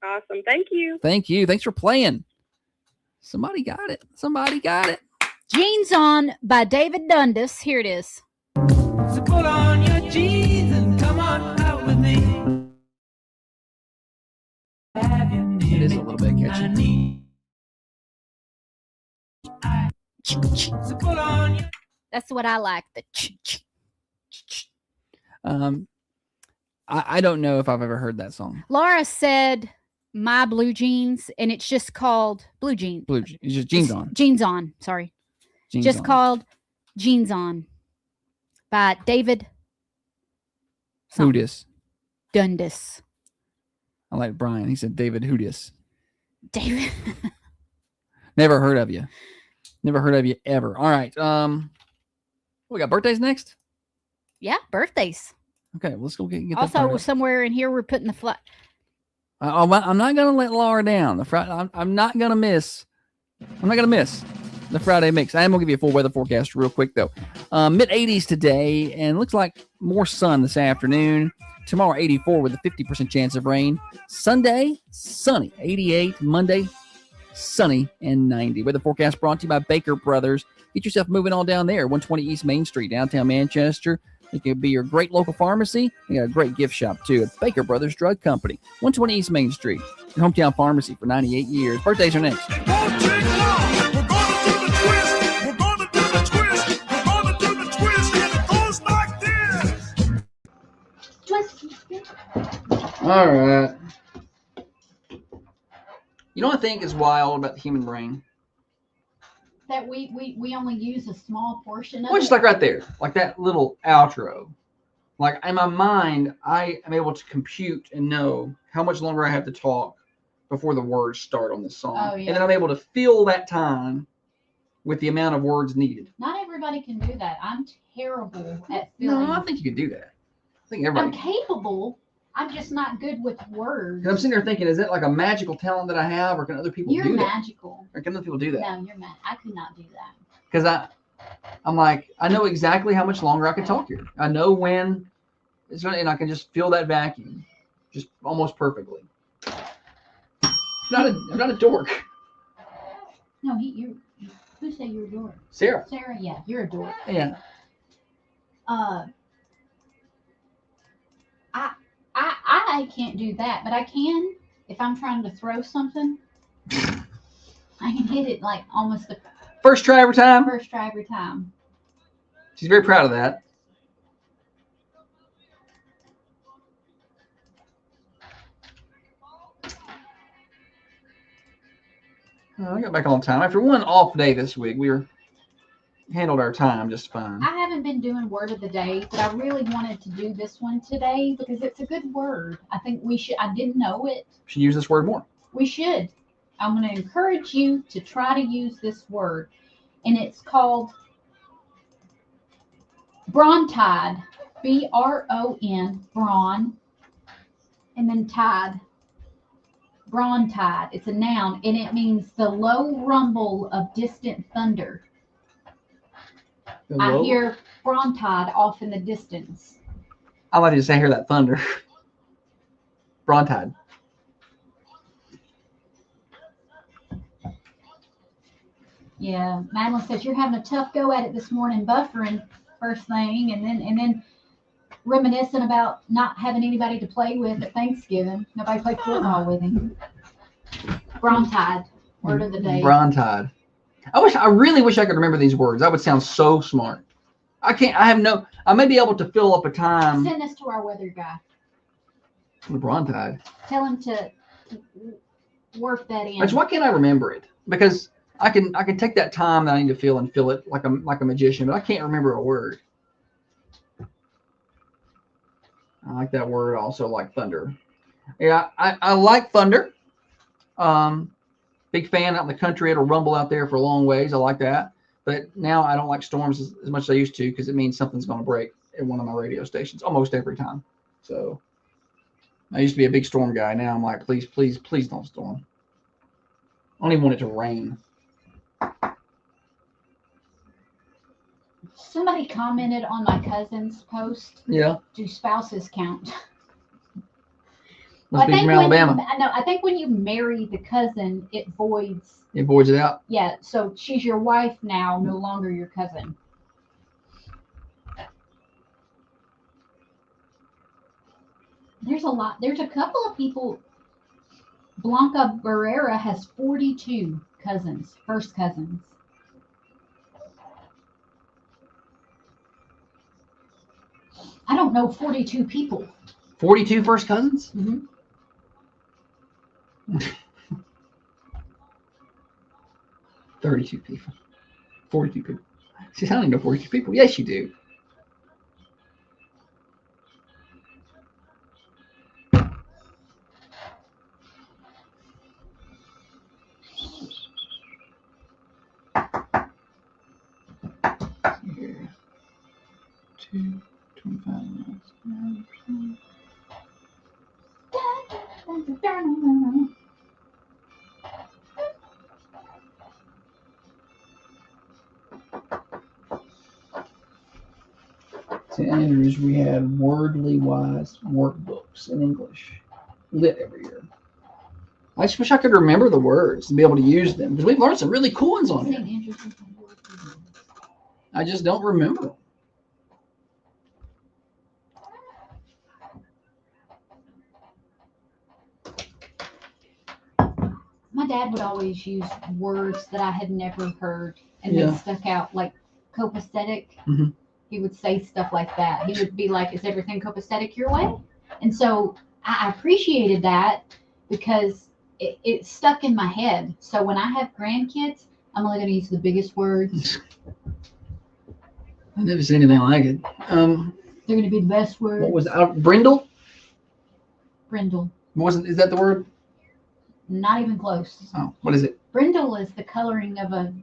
Awesome. Thank you. Thank you. Thanks for playing. Somebody got it. Jeans On by David Dundas. Here it is. So put on your jeans and come on out with me. It is a little bit catchy. So put on your That's what I like. The I don't know if I've ever heard that song. Laura said My Blue Jeans, and it's just called Blue Jeans. It's just Jeans On. Jeans On. Sorry. Jeans Just On. called Jeans On by David Hoodis. Dundas. I like Brian. He said David Hoodis. David. Never heard of you. Never heard of you ever. All right. We got birthdays next? Yeah, birthdays. Okay, let's go get that Also, started up. somewhere in here, we're putting the flag. I'm not gonna let Laura down. I'm not gonna miss. I'm not gonna miss the Friday mix. I am gonna give you a full weather forecast real quick though. Mid 80s today, and looks like more sun this afternoon. Tomorrow 84 with a 50% chance of rain. Sunday sunny 88. Monday sunny and 90. Weather forecast brought to you by Baker Brothers. Get yourself moving on down there, 120 East Main Street, downtown Manchester. It could be your great local pharmacy. They got a great gift shop, too, at Baker Brothers Drug Company, 120 East Main Street, your hometown pharmacy for 98 years. Birthdays are next. All right. You know what I think is wild about the human brain? That we only use a small portion of Well, it. just like right there, like that little outro. Like in my mind, I am able to compute and know how much longer I have to talk before the words start on this song. Oh, yeah. And then I'm able to fill that time with the amount of words needed. Not everybody can do that. I'm terrible at filling. No, I think you can do that. I think I'm everybody. capable. I'm just not good with words. 'Cause I'm sitting there thinking, is that like a magical talent that I have, or can other people You're do that? magical. Or can other people do that? No, you're mad. I could not do that. Because I'm like, I know exactly how much longer I can talk here. I know when it's going to, and I can just fill that vacuum just almost perfectly. I'm not a dork. No, who said you're a dork? Sarah. Sarah, yeah, you're a dork. Yeah. I can't do that, but I can if I'm trying to throw something. I can hit it like almost the First try every time. first try every time. She's very proud of that. I got back on time. After one off day this week, we handled our time just fine. I haven't been doing word of the day, but I really wanted to do this one today because it's a good word. I think we should. I didn't know it. Should use this word more. We should. I'm going to encourage you to try to use this word, and it's called Brontide. B-R-O-N, Bron, and then tide. Brontide. It's a noun, and it means the low rumble of distant thunder. I hear Brontide off in the distance. I like to say, hear that thunder. Brontide. Yeah, Madeline says you're having a tough go at it this morning, buffering first thing, and then reminiscing about not having anybody to play with at Thanksgiving. Nobody played football with him. Brontide, word of the day. Brontide. I really wish I could remember these words. That would sound so smart. I can't. I may be able to fill up a time. Send this to our weather guy. The Brontide. Tell him to work that in. Why can't I remember it? Because I can take that time that I need to fill and fill it like a magician, but I can't remember a word. I like that word also, like thunder. Yeah, I like thunder. Big fan out in the country. It'll rumble out there for a long ways. I like that. But now I don't like storms as much as I used to because it means something's going to break at one of my radio stations almost every time. So I used to be a big storm guy. Now I'm like, please, please, please don't storm. I don't even want it to rain. Somebody commented on my cousin's post. Yeah. Do spouses count? Must be from Alabama. I think when you marry the cousin, it voids. It voids it out. Yeah, so she's your wife now, no longer your cousin. There's a lot. There's a couple of people. Blanca Barrera has 42 cousins, first cousins. I don't know 42 people. 42 first cousins? Mhm. 32 people. 42 people. See, I don't even know 42 people. Yes, you do. Here. 25 minutes. St. Andrews, we had Wordly Wise workbooks in English, lit every year. I just wish I could remember the words and be able to use them because we've learned some really cool ones on here. I just don't remember them. My dad would always use words that I had never heard and Yeah. they stuck out, like copacetic. Mhm. He would say stuff like that. He would be like, "Is everything copacetic your way?" And so I appreciated that because it stuck in my head. So when I have grandkids, I'm only going to use the biggest words. I've never seen anything like it. They're going to be the best words. What was it? Brindle? Brindle. Is that the word? Not even close. Oh, what is it? Brindle is the coloring of a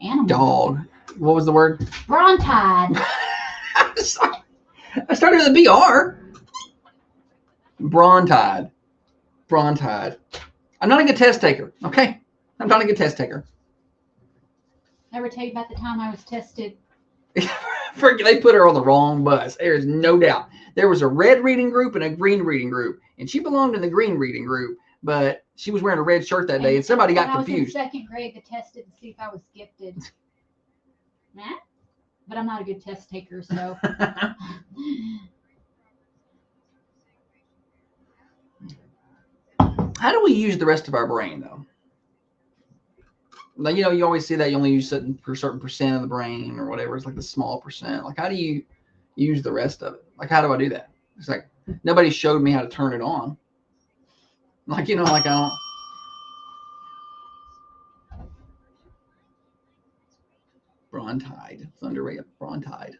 animal. Dog. What was the word? Brontide. I started with a BR. Brontide. Brontide. I'm not a good test taker, okay? I'm not a good test taker. Ever tell you about the time I was tested? They put her on the wrong bus. There's no doubt. There was a red reading group and a green reading group, and she belonged in the green reading group, but she was wearing a red shirt that day, and somebody got When I was in confused. second grade, they tested to see if I was gifted. Nah, but I'm not a good test taker, so. How do we use the rest of our brain, though? Like, you always see that you only use certain percent of the brain or whatever. It's like the small percent. Like, how do you use the rest of it? Like, how do I do that? It's like nobody showed me how to turn it on. Like, like I don't. Brontide. Thunder Ray. Brontide.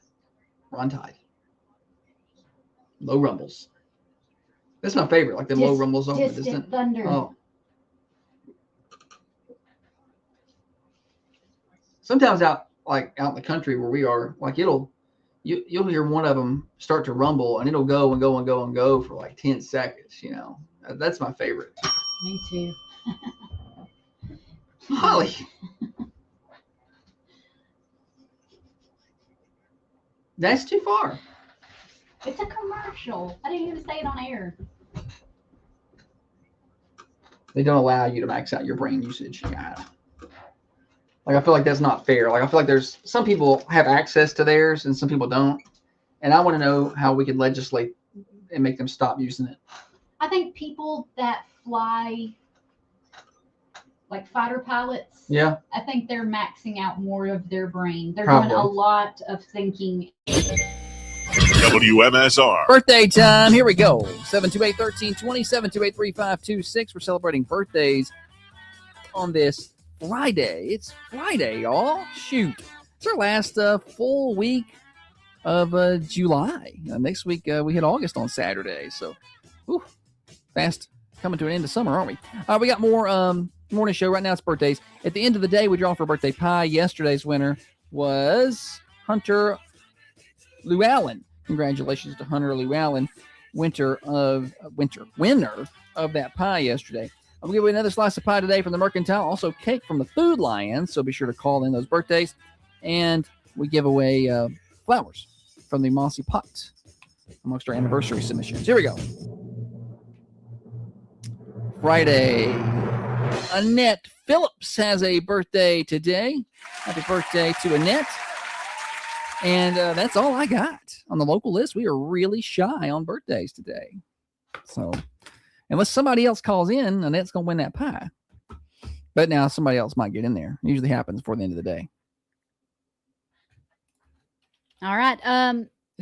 Low rumbles. That's my favorite. Like the low rumbles on the Distant thunder. Oh. Sometimes out in the country where we are, like you'll hear one of them start to rumble and it'll go and go and go and go for like 10 seconds. That's my favorite. Me too. Holly. That's too far. It's a commercial. I didn't even say it on air. They don't allow you to max out your brain usage. Yeah. Like, I feel like that's not fair. Like, I feel like there's some people have access to theirs and some people don't. And I want to know how we could legislate and make them stop using it. I think people that fly like fighter pilots, Yeah. I think they're maxing out more of their brain. They're Probably. doing a lot of thinking. WMSR. Birthday time. Here we go. 728-1320, 728-3526. We're celebrating birthdays on this Friday. It's Friday, y'all. Shoot. It's our last full week of July. Next week, we hit August on Saturday. So, fast coming to an end of summer, aren't we? We got more morning show. Right now, it's birthdays. At the end of the day, we draw for birthday pie. Yesterday's winner was Hunter Llewellyn. Congratulations to Hunter Llewellyn, winner of that pie yesterday. I'm going to give away another slice of pie today from the Mercantile, also cake from the Food Lion, so be sure to call in those birthdays. And we give away flowers from the Mossy Pot amongst our anniversary submissions. Here we go. Friday. Annette Phillips has a birthday today. Happy birthday to Annette. And that's all I got on the local list. We are really shy on birthdays today. So unless somebody else calls in, Annette's going to win that pie. But now somebody else might get in there. It usually happens before the end of the day. All right.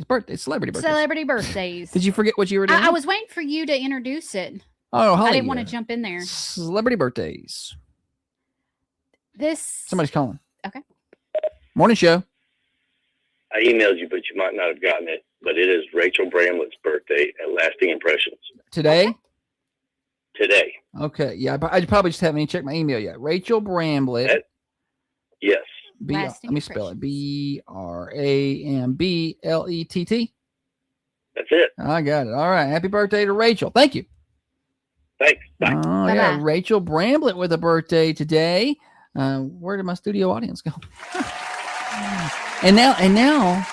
It's birthday. It's celebrity birthday. Celebrity birthdays. Did you forget what you were doing? I was waiting for you to introduce it. Oh, Holly, I didn't want to jump in there. Celebrity birthdays. This Somebody's calling. Okay. Morning show. I emailed you, but you might not have gotten it. But it is Rachel Bramlett's birthday at Lasting Impressions Today? today. Okay. Yeah, I probably just haven't even checked my email yet. Rachel Bramblett. Yes. Lasting let me spell it. Impressions. Bramblett. That's it. I got it. All right. Happy birthday to Rachel. Thank you. Thanks. Bye. Oh, yeah. Bye-bye. Rachel Bramblett with a birthday today. Where did my studio audience go? and now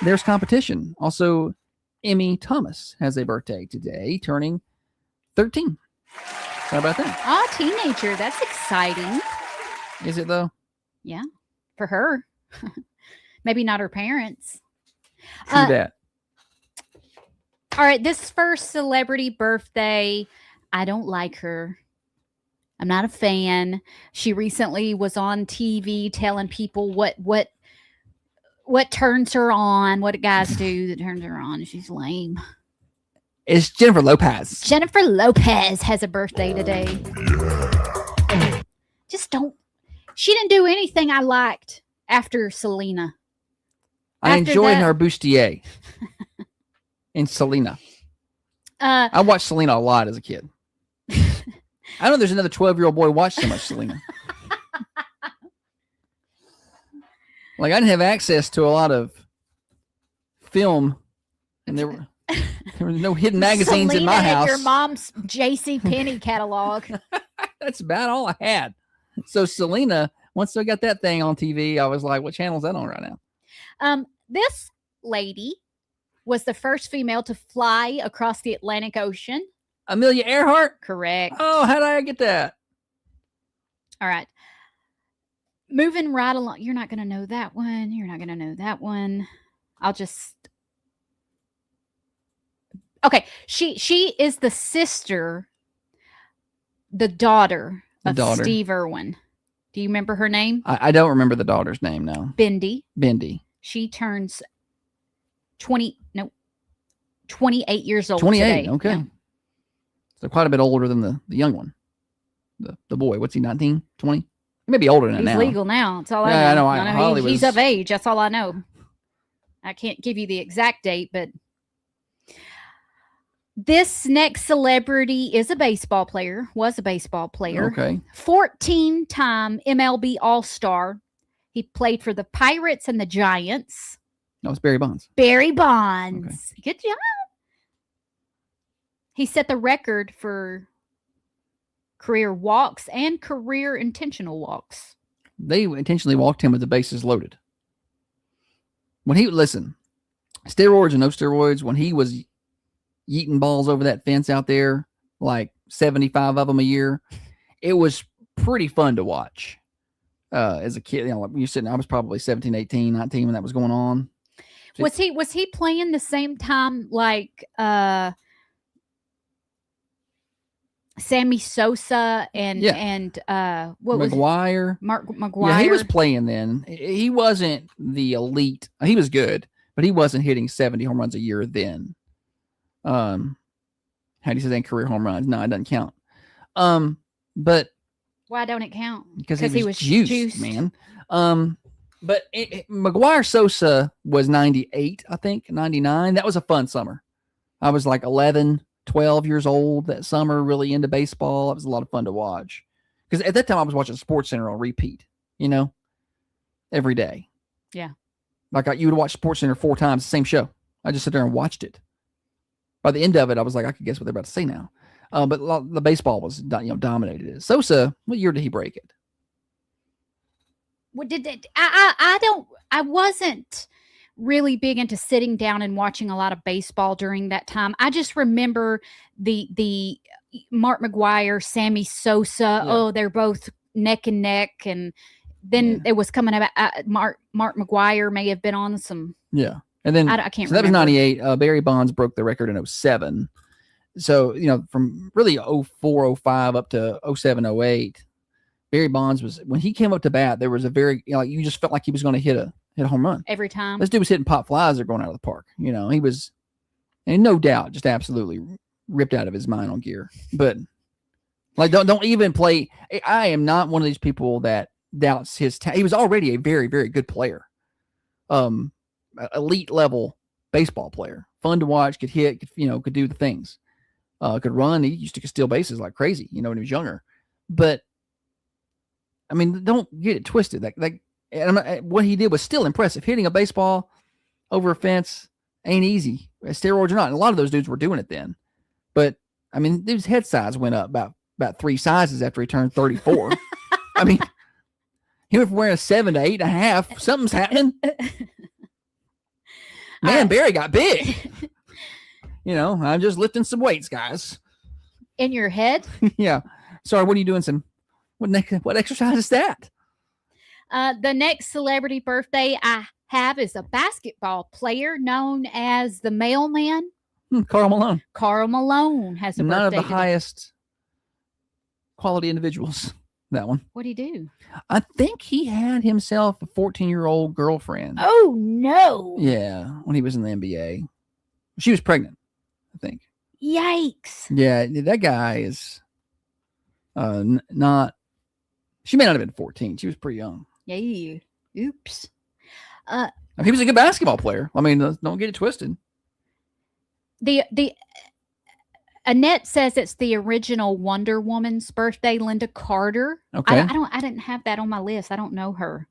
there's competition. Also, Emmy Thomas has a birthday today, turning 13. How about that? Oh, teenager. That's exciting. Is it though? Yeah, for her. Maybe not her parents. True that. All right, this first celebrity birthday, I don't like her. I'm not a fan. She recently was on TV telling people what turns her on, what guys do that turns her on. She's lame. It's Jennifer Lopez. Jennifer Lopez has a birthday today. Just don't. She didn't do anything I liked after Selena. I After enjoyed that- her bustier in Selena. Uh, I watched Selena a lot as a kid. I know there's another 12-year-old boy watched so much Selena. Like, I didn't have access to a lot of film, and there were no hidden magazines in Selena my had house. your mom's J.C. Penney catalog. That's about all I had. So Selena, once I got that thing on TV, I was like, what channel is that on right now? This lady was the first female to fly across the Atlantic Ocean. Amelia Earhart? Correct. Oh, how did I get that? All right. Moving right along. You're not going to know that one. You're not going to know that one. I'll just. Okay. She is the sister, the daughter The of daughter. Steve Irwin. Do you remember her name? I don't remember the daughter's name now. Bindi. Bindi. She turns 28 years old 28. today. Okay. Yeah. So quite a bit older than the young one. The boy. What's he, 19, 20? He may be older than that He's now. legal now. That's all I know. Yeah, I know. Holly He's was- of age. That's all I know. I can't give you the exact date, but this next celebrity is a baseball player, was a baseball player. Okay. 14-time MLB All-Star. He played for the Pirates and the Giants. No, it's Barry Bonds. Barry Bonds. Good job. He set the record for career walks and career intentional walks. They intentionally walked him with the bases loaded. When he, listen, steroids or no steroids, when he was yeeting balls over that fence out there, like 75 of them a year, it was pretty fun to watch as a kid. You know, like when you're sitting, I was probably 17, 18, 19 when that was going on. Was he playing the same time like Sammy Sosa and what was McGuire. Mark McGuire? Yeah, he was playing then. He wasn't the elite. He was good, but he wasn't hitting 70 home runs a year then. How do you say that in career home runs? No, it doesn't count. But Why don't it count? because he was juiced, man. But McGuire Sosa was 98, I think, 99. That was a fun summer. I was like 11, 12 years old that summer, really into baseball. It was a lot of fun to watch. Because at that time, I was watching SportsCenter on repeat, every day. Yeah. Like you would watch SportsCenter 4 times, the same show. I just sit there and watched it. By the end of it, I was like, I could guess what they're about to say now. But the baseball was, dominated it. Sosa, what year did he break it? What did it? I wasn't really big into sitting down and watching a lot of baseball during that time. I just remember the Mark McGuire, Sammy Sosa. Yeah. Oh, they're both neck and neck, and then it was coming about Mark McGuire may have been on some. Yeah, and then I can't. So that was remember. 98. Barry Bonds broke the record in 07. So from really 04, 05 up to 07, 08. Barry Bonds was, when he came up to bat, there was a very, you just felt like he was going to hit hit a home run. Every time. This dude was hitting pop flies. They're going out of the park. You know, he was, and no doubt, just absolutely ripped out of his mind on gear. But like, don't even play. I am not one of these people that doubts his talent. He was already a very, very good player. Elite level baseball player, fun to watch, could hit, could do the things, could run. He used to steal bases like crazy, when he was younger. But I mean, don't get it twisted. What he did was still impressive. Hitting a baseball over a fence ain't easy, steroids or not. And a lot of those dudes were doing it then. But I mean, his head size went up about 3 sizes after he turned 34. I mean, he went from wearing a 7 to 8.5. Something's happening. Man, Barry got big. I'm just lifting some weights, guys. In your head? Yeah. Sorry, what are you doing? What exercise is that? The next celebrity birthday I have is a basketball player known as the Mailman. Karl Malone. Karl Malone has a birthday. None of the today. highest quality individuals. That one. What'd he do? I think he had himself a 14-year-old girlfriend. Oh, no. Yeah, when he was in the NBA. She was pregnant, I think. Yikes. Yeah, that guy is not. She may not have been 14. She was pretty young. Yeah. Oops. He was a good basketball player. I mean, don't get it twisted. The Annette says it's the original Wonder Woman's birthday, Linda Carter. Okay. I didn't have that on my list. I don't know her.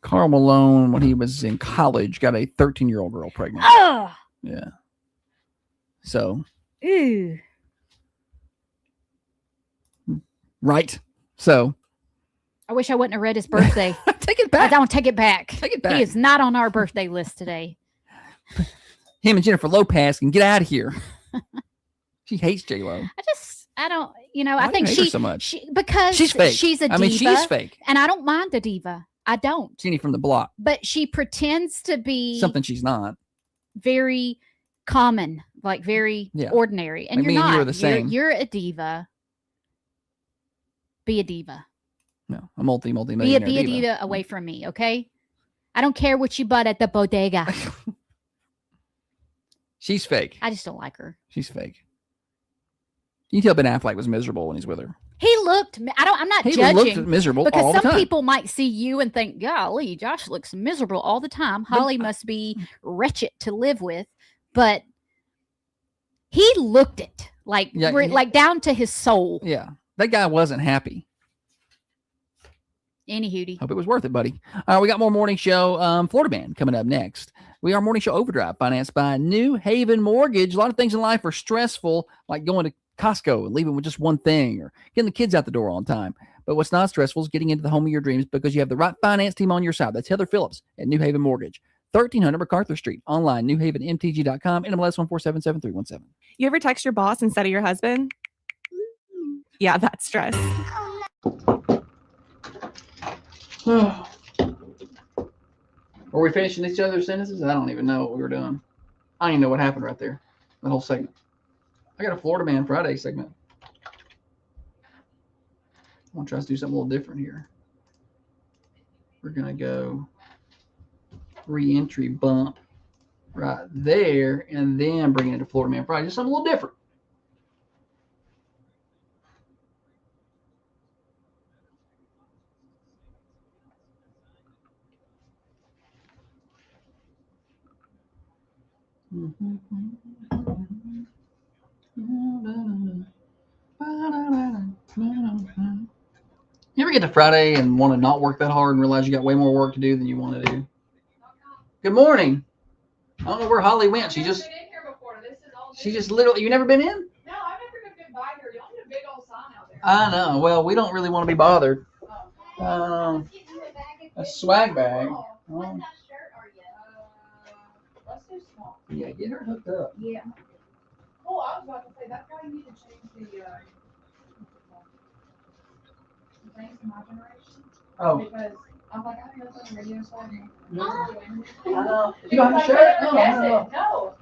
Karl Malone, when he was in college, got a 13-year-old girl pregnant. Oh. Yeah. So. Ew. Right. So. I wish I wouldn't have read his birthday. Take it back. I don't take it back. Take it back. He is not on our birthday list today. Him and Jennifer Lopez can get out of here. She hates J-Lo. I don't, Why I think do you hate her so much? because She's fake. she's a diva. I mean, she is fake. And I don't mind a diva. I don't. Jeannie from the block. But she pretends to be Something she's not. very common, like very ordinary. And Like you're me and not. you are the same. You're a diva. Be a diva. No, a multi-millionaire Be a diva away from me, okay? I don't care what you bought at the bodega. She's fake. I just don't like her. She's fake. You can tell Ben Affleck was miserable when he's with her. He looked. I'm not He judging. looked miserable because all the some time. people might see you and think, "Golly, Josh looks miserable all the time. Holly must be wretched to live with." But he looked it like down to his soul. Yeah, that guy wasn't happy. Any hootie. Hope it was worth it, buddy. All right, we got more morning show. Florida Man coming up next. We are Morning Show Overdrive, financed by New Haven Mortgage. A lot of things in life are stressful, like going to Costco and leaving with just one thing, or getting the kids out the door on time. But what's not stressful is getting into the home of your dreams because you have the right finance team on your side. That's Heather Phillips at New Haven Mortgage, 1300 MacArthur Street. Online, newhavenmtg.com, NMLS 1477317. You ever text your boss instead of your husband? Yeah, that's stress. Are we finishing each other's sentences? I don't even know what we were doing. I don't even know what happened right there. That whole segment. I got a Florida Man Friday segment. I want to try to do something a little different here. We're going to go re-entry bump right there and then bring it into Florida Man Friday. Just something a little different. You ever get to Friday and want to not work that hard and realize you got way more work to do than you want to do? Good morning. I don't know where Holly went. She just literally, you never been in? No, I've never been by here. Y'all need a big old sign out there. I know. Well, we don't really want to be bothered. A swag bag. What size shirt are you? Let's do small. Yeah, get her hooked up. Yeah. Oh, I was about to say, that's why you need to change the things in my generation. Oh. Because I'm like, I don't know if the radio side. I know. You don't have a shirt? No, no. No.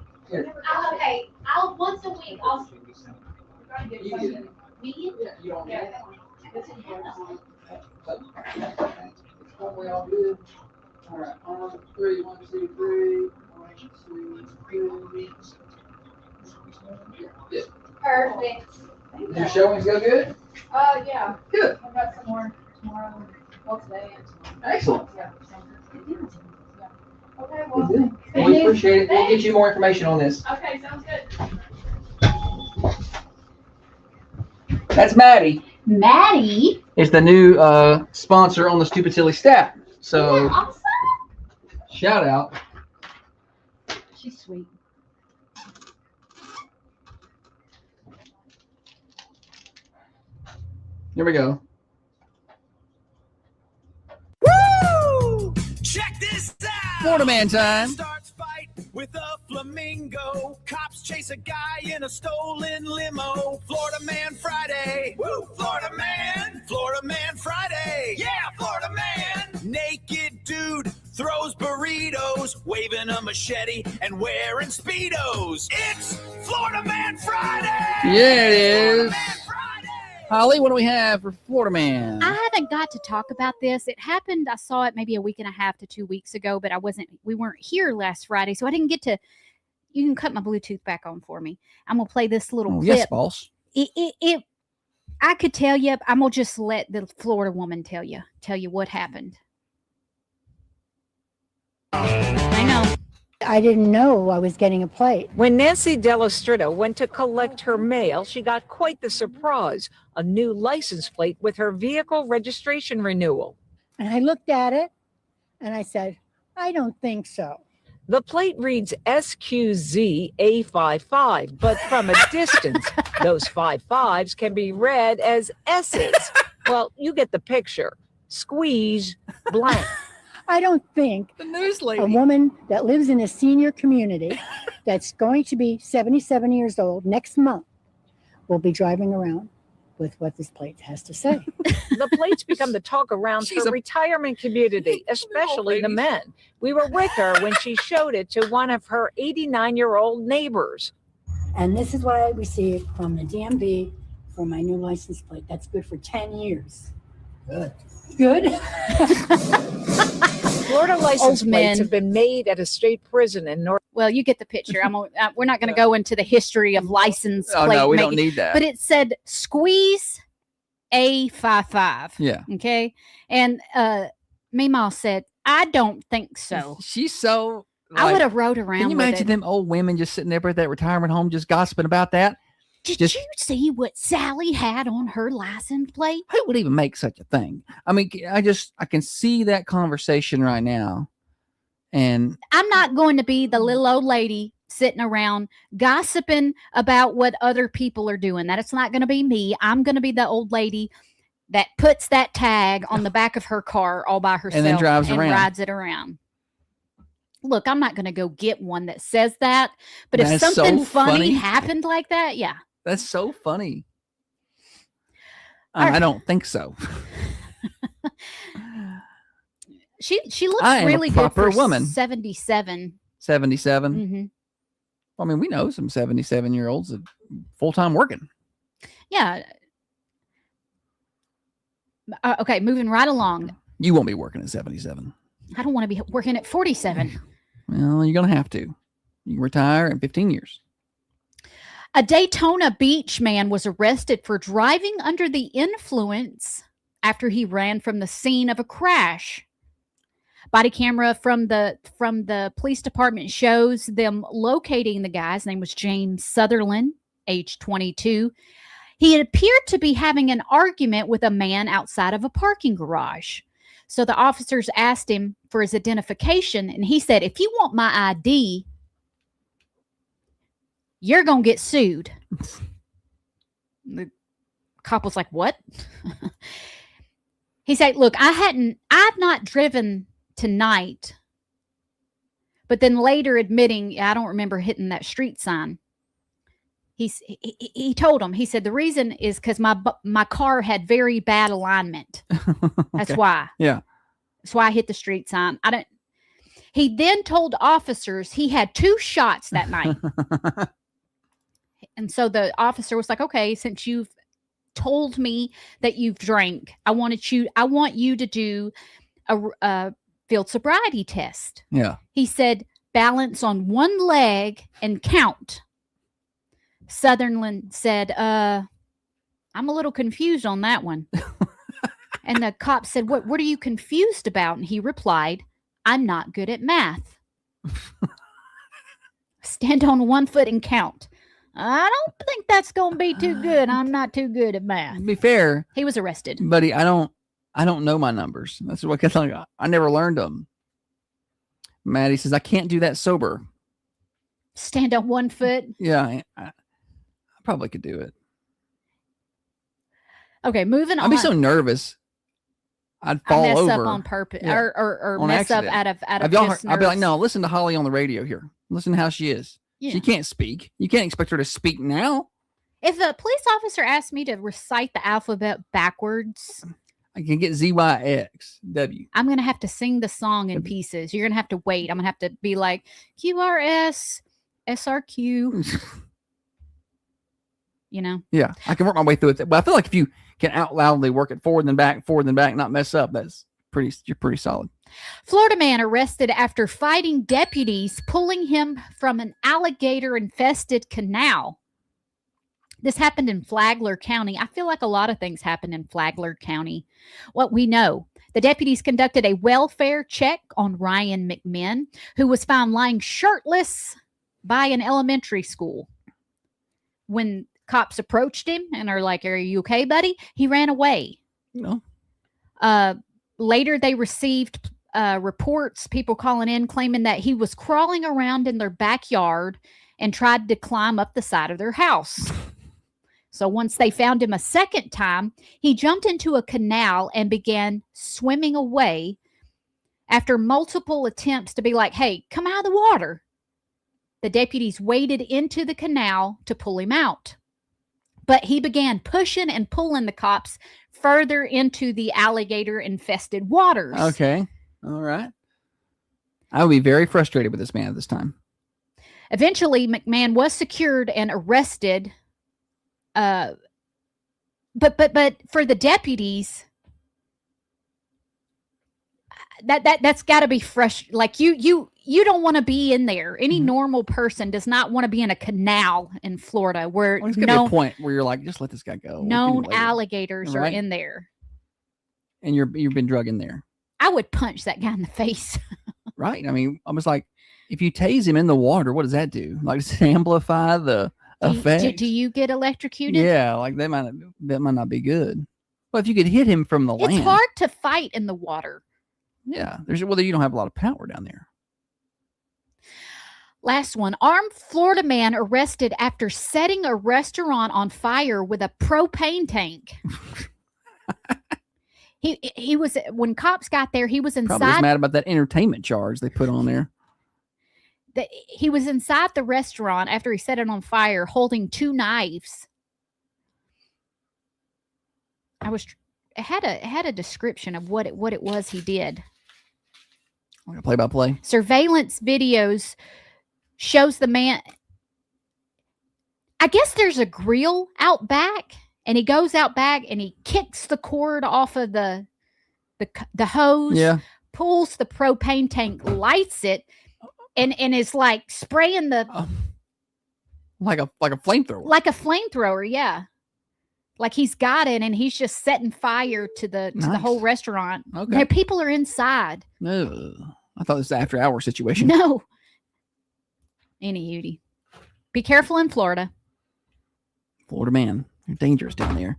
Okay, I'll once a week. I'll Try to get something. medium. Yeah, you don't need it. This is yours. It's all good. All right, on 3, 1, 2, 3. Yeah. Perfect. Did your showings go good? Yeah. Good. I've got some more tomorrow. Well, today and tomorrow. Excellent. Yeah. Okay, Well, well. we appreciate it. We'll get you more information on this. Okay, sounds good. That's Maddie. Maddie. Is the new sponsor on the Stupid Silly staff. So Awesome. shout out. She's sweet. Here we go. Woo! Check this out. Florida man time. Starts fight with a flamingo. Cops chase a guy in a stolen limo. Florida Man Friday. Woo! Florida Man. Florida Man Friday. Yeah, Florida Man. Naked dude throws burritos, waving a machete and wearing Speedos. It's Florida Man Friday. Yeah, it is. Florida Man Friday. Holly, what do we have for Florida man? I haven't got to talk about this. It happened. I saw it maybe a week and a half to 2 weeks ago, but we weren't here last Friday, so I didn't get to. You can cut my Bluetooth back on for me. I'm gonna play this little clip. Yes, boss. I could tell you. I'm gonna just let the Florida woman tell you what happened. I know. I didn't know I was getting a plate. When Nancy Delastrita went to collect her mail, she got quite the surprise, a new license plate with her vehicle registration renewal. And I looked at it and I said, I don't think so. The plate reads SQZ-A55, but from a distance, those 55s can be read as S's. Well, you get the picture. Squeeze blank. I don't think The news a lady. woman that lives in a senior community that's going to be 77 years old next month will be driving around with what this plate has to say. The plates become the talk around She's her a- retirement community, especially the men. We were with her when she showed it to one of her 89-year-old neighbors. And this is what I received from the DMV for my new license plate. That's good for 10 years. Good. Good? Florida license Old plates men. have been made at a state prison in North. Well, you get the picture. We're not going to go into the history of license Oh, plate no, we don't making, need that. but it said squeeze A55. Yeah. Okay. And Meemaw said, I don't think so. She's so. I like, would have rode around Can you with imagine it. them old women just sitting there at that retirement home just gossiping about that? Did just- you see what Sally had on her license plate? Who would even make such a thing? I mean, I can see that conversation right now. And I'm not going to be the little old lady sitting around gossiping about what other people are doing. That it's not going to be me. I'm going to be the old lady that puts that tag on the back of her car all by herself drives and around. rides it around. Look, I'm not going to go get one that says that, but if That's so something funny funny. happened like that, yeah. that's so funny. All I right. don't think so. She looks I am a really good proper for woman. 77. 77. hmm I mean, we know some 77-year-olds that full-time working. Yeah. Okay, moving right along. You won't be working at 77. I don't want to be working at 47. Well, you're going to have to. You can retire in 15 years. A Daytona Beach man was arrested for driving under the influence after he ran from the scene of a crash. Body camera from the police department shows them locating the guy. His name was James Sutherland, age 22. He had appeared to be having an argument with a man outside of a parking garage. So the officers asked him for his identification, and he said, "If you want my ID, you're going to get sued." The cop was like, "What?" He said, "Look, I've not driven tonight," but then later admitting, "I don't remember hitting that street sign." He told him, he said, "The reason is because my car had very bad alignment. That's Okay. why. Yeah. That's why I hit the street sign." He then told officers he had 2 shots that night. And so the officer was like, "Okay, since you've told me that you've drank, I want you to do a field sobriety test. Yeah. He said, balance on one leg and count. Sutherland said, I'm a little confused on that one. And the cop said, what are you confused about? And he replied, I'm not good at math. Stand on one foot and count. I don't think that's going to be too good. I'm not too good at math. To be fair, He was arrested. buddy, I don't know my numbers. That's what I never learned them. Maddie says I can't do that sober. Stand on one foot. Yeah, I probably could do it. Okay, moving on. I'd be so nervous. I'd I fall mess over up on purpose, Yeah. or On mess accident. up out of Have y'all just heard- I'd be like, nerves. no, listen to Holly on the radio here. Listen to how she is. Yeah. She can't speak. You can't expect her to speak now. If a police officer asked me to recite the alphabet backwards, I can get ZYXW. I'm gonna have to sing the song in pieces. You're gonna have to wait. I'm gonna have to be like QRS, SRQ. You know, Yeah, I can work my way through it. But I feel like if you can out loudly work it forward and back, not mess up, you're pretty solid. Florida man arrested after fighting deputies pulling him from an alligator-infested canal. This happened in Flagler County. I feel like a lot of things happen in Flagler County. What we know, the deputies conducted a welfare check on Ryan McMinn, who was found lying shirtless by an elementary school. When cops approached him and are like, "Are you okay, buddy?" He ran away. No. Later, they received reports, people calling in, claiming that he was crawling around in their backyard and tried to climb up the side of their house. So once they found him a second time, he jumped into a canal and began swimming away after multiple attempts to be like, "Hey, come out of the water." The deputies waded into the canal to pull him out. But he began pushing and pulling the cops further into the alligator-infested waters. Okay. All right. I would be very frustrated with this man at this time. Eventually, McMahon was secured and arrested. But for the deputies, that's got to be fresh. Like you don't want to be in there. Any normal person does not want to be in a canal in Florida where There's got to be a point where you're like, just let this guy go. known alligators are Right. in there. And you've been drug in there. I would punch that guy in the face. Right. I mean, I was like, if you tase him in the water, what does that do? Like, does it amplify the effect? Do you get electrocuted? Yeah, like that might not be good. But if you could hit him from the It's land, hard to fight in the water. yeah. You don't have a lot of power down there. Last one. Armed Florida man arrested after setting a restaurant on fire with a propane tank. He was, when cops got there, he was Probably was inside. mad about that entertainment charge they put on there. He was inside the restaurant after he set it on fire, holding 2 knives. It had a description of what it was he did. Like a play-by-play. Surveillance videos shows the man. I guess there's a grill out back, and he goes out back and he kicks the cord off of the hose. Yeah. Pulls the propane tank, lights it, and is like spraying the Like a flamethrower. like a flamethrower. Yeah, like he's got it, and he's just setting fire to the Nice. whole restaurant. Okay. There, people are inside. No, I thought this was an after-hour situation. No. Any be careful in Florida. Florida man, you're dangerous down there.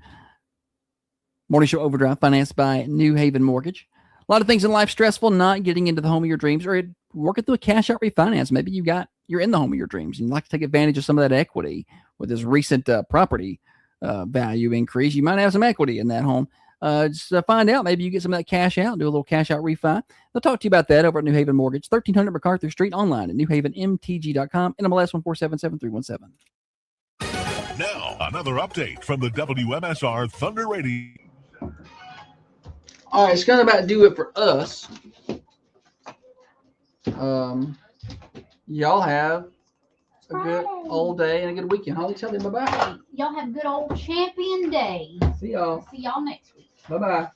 Morning Show Overdrive, financed by New Haven Mortgage. A lot of things in life stressful, not getting into the home of your dreams or working through a cash out refinance. Maybe you're in the home of your dreams and you'd like to take advantage of some of that equity with this recent property value increase. You might have some equity in that home. Just find out. Maybe you get some of that cash out, do a little cash out refi. They'll talk to you about that over at New Haven Mortgage, 1300 MacArthur Street, online at newhavenmtg.com, NMLS 1477317. Now, another update from the WMSR Thunder Radio. All right, it's gonna about do it for us. Y'all have a good all day and a good weekend. Holly, tell them bye-bye. Y'all have a good old champion day. See y'all. See y'all next week. Bye-bye.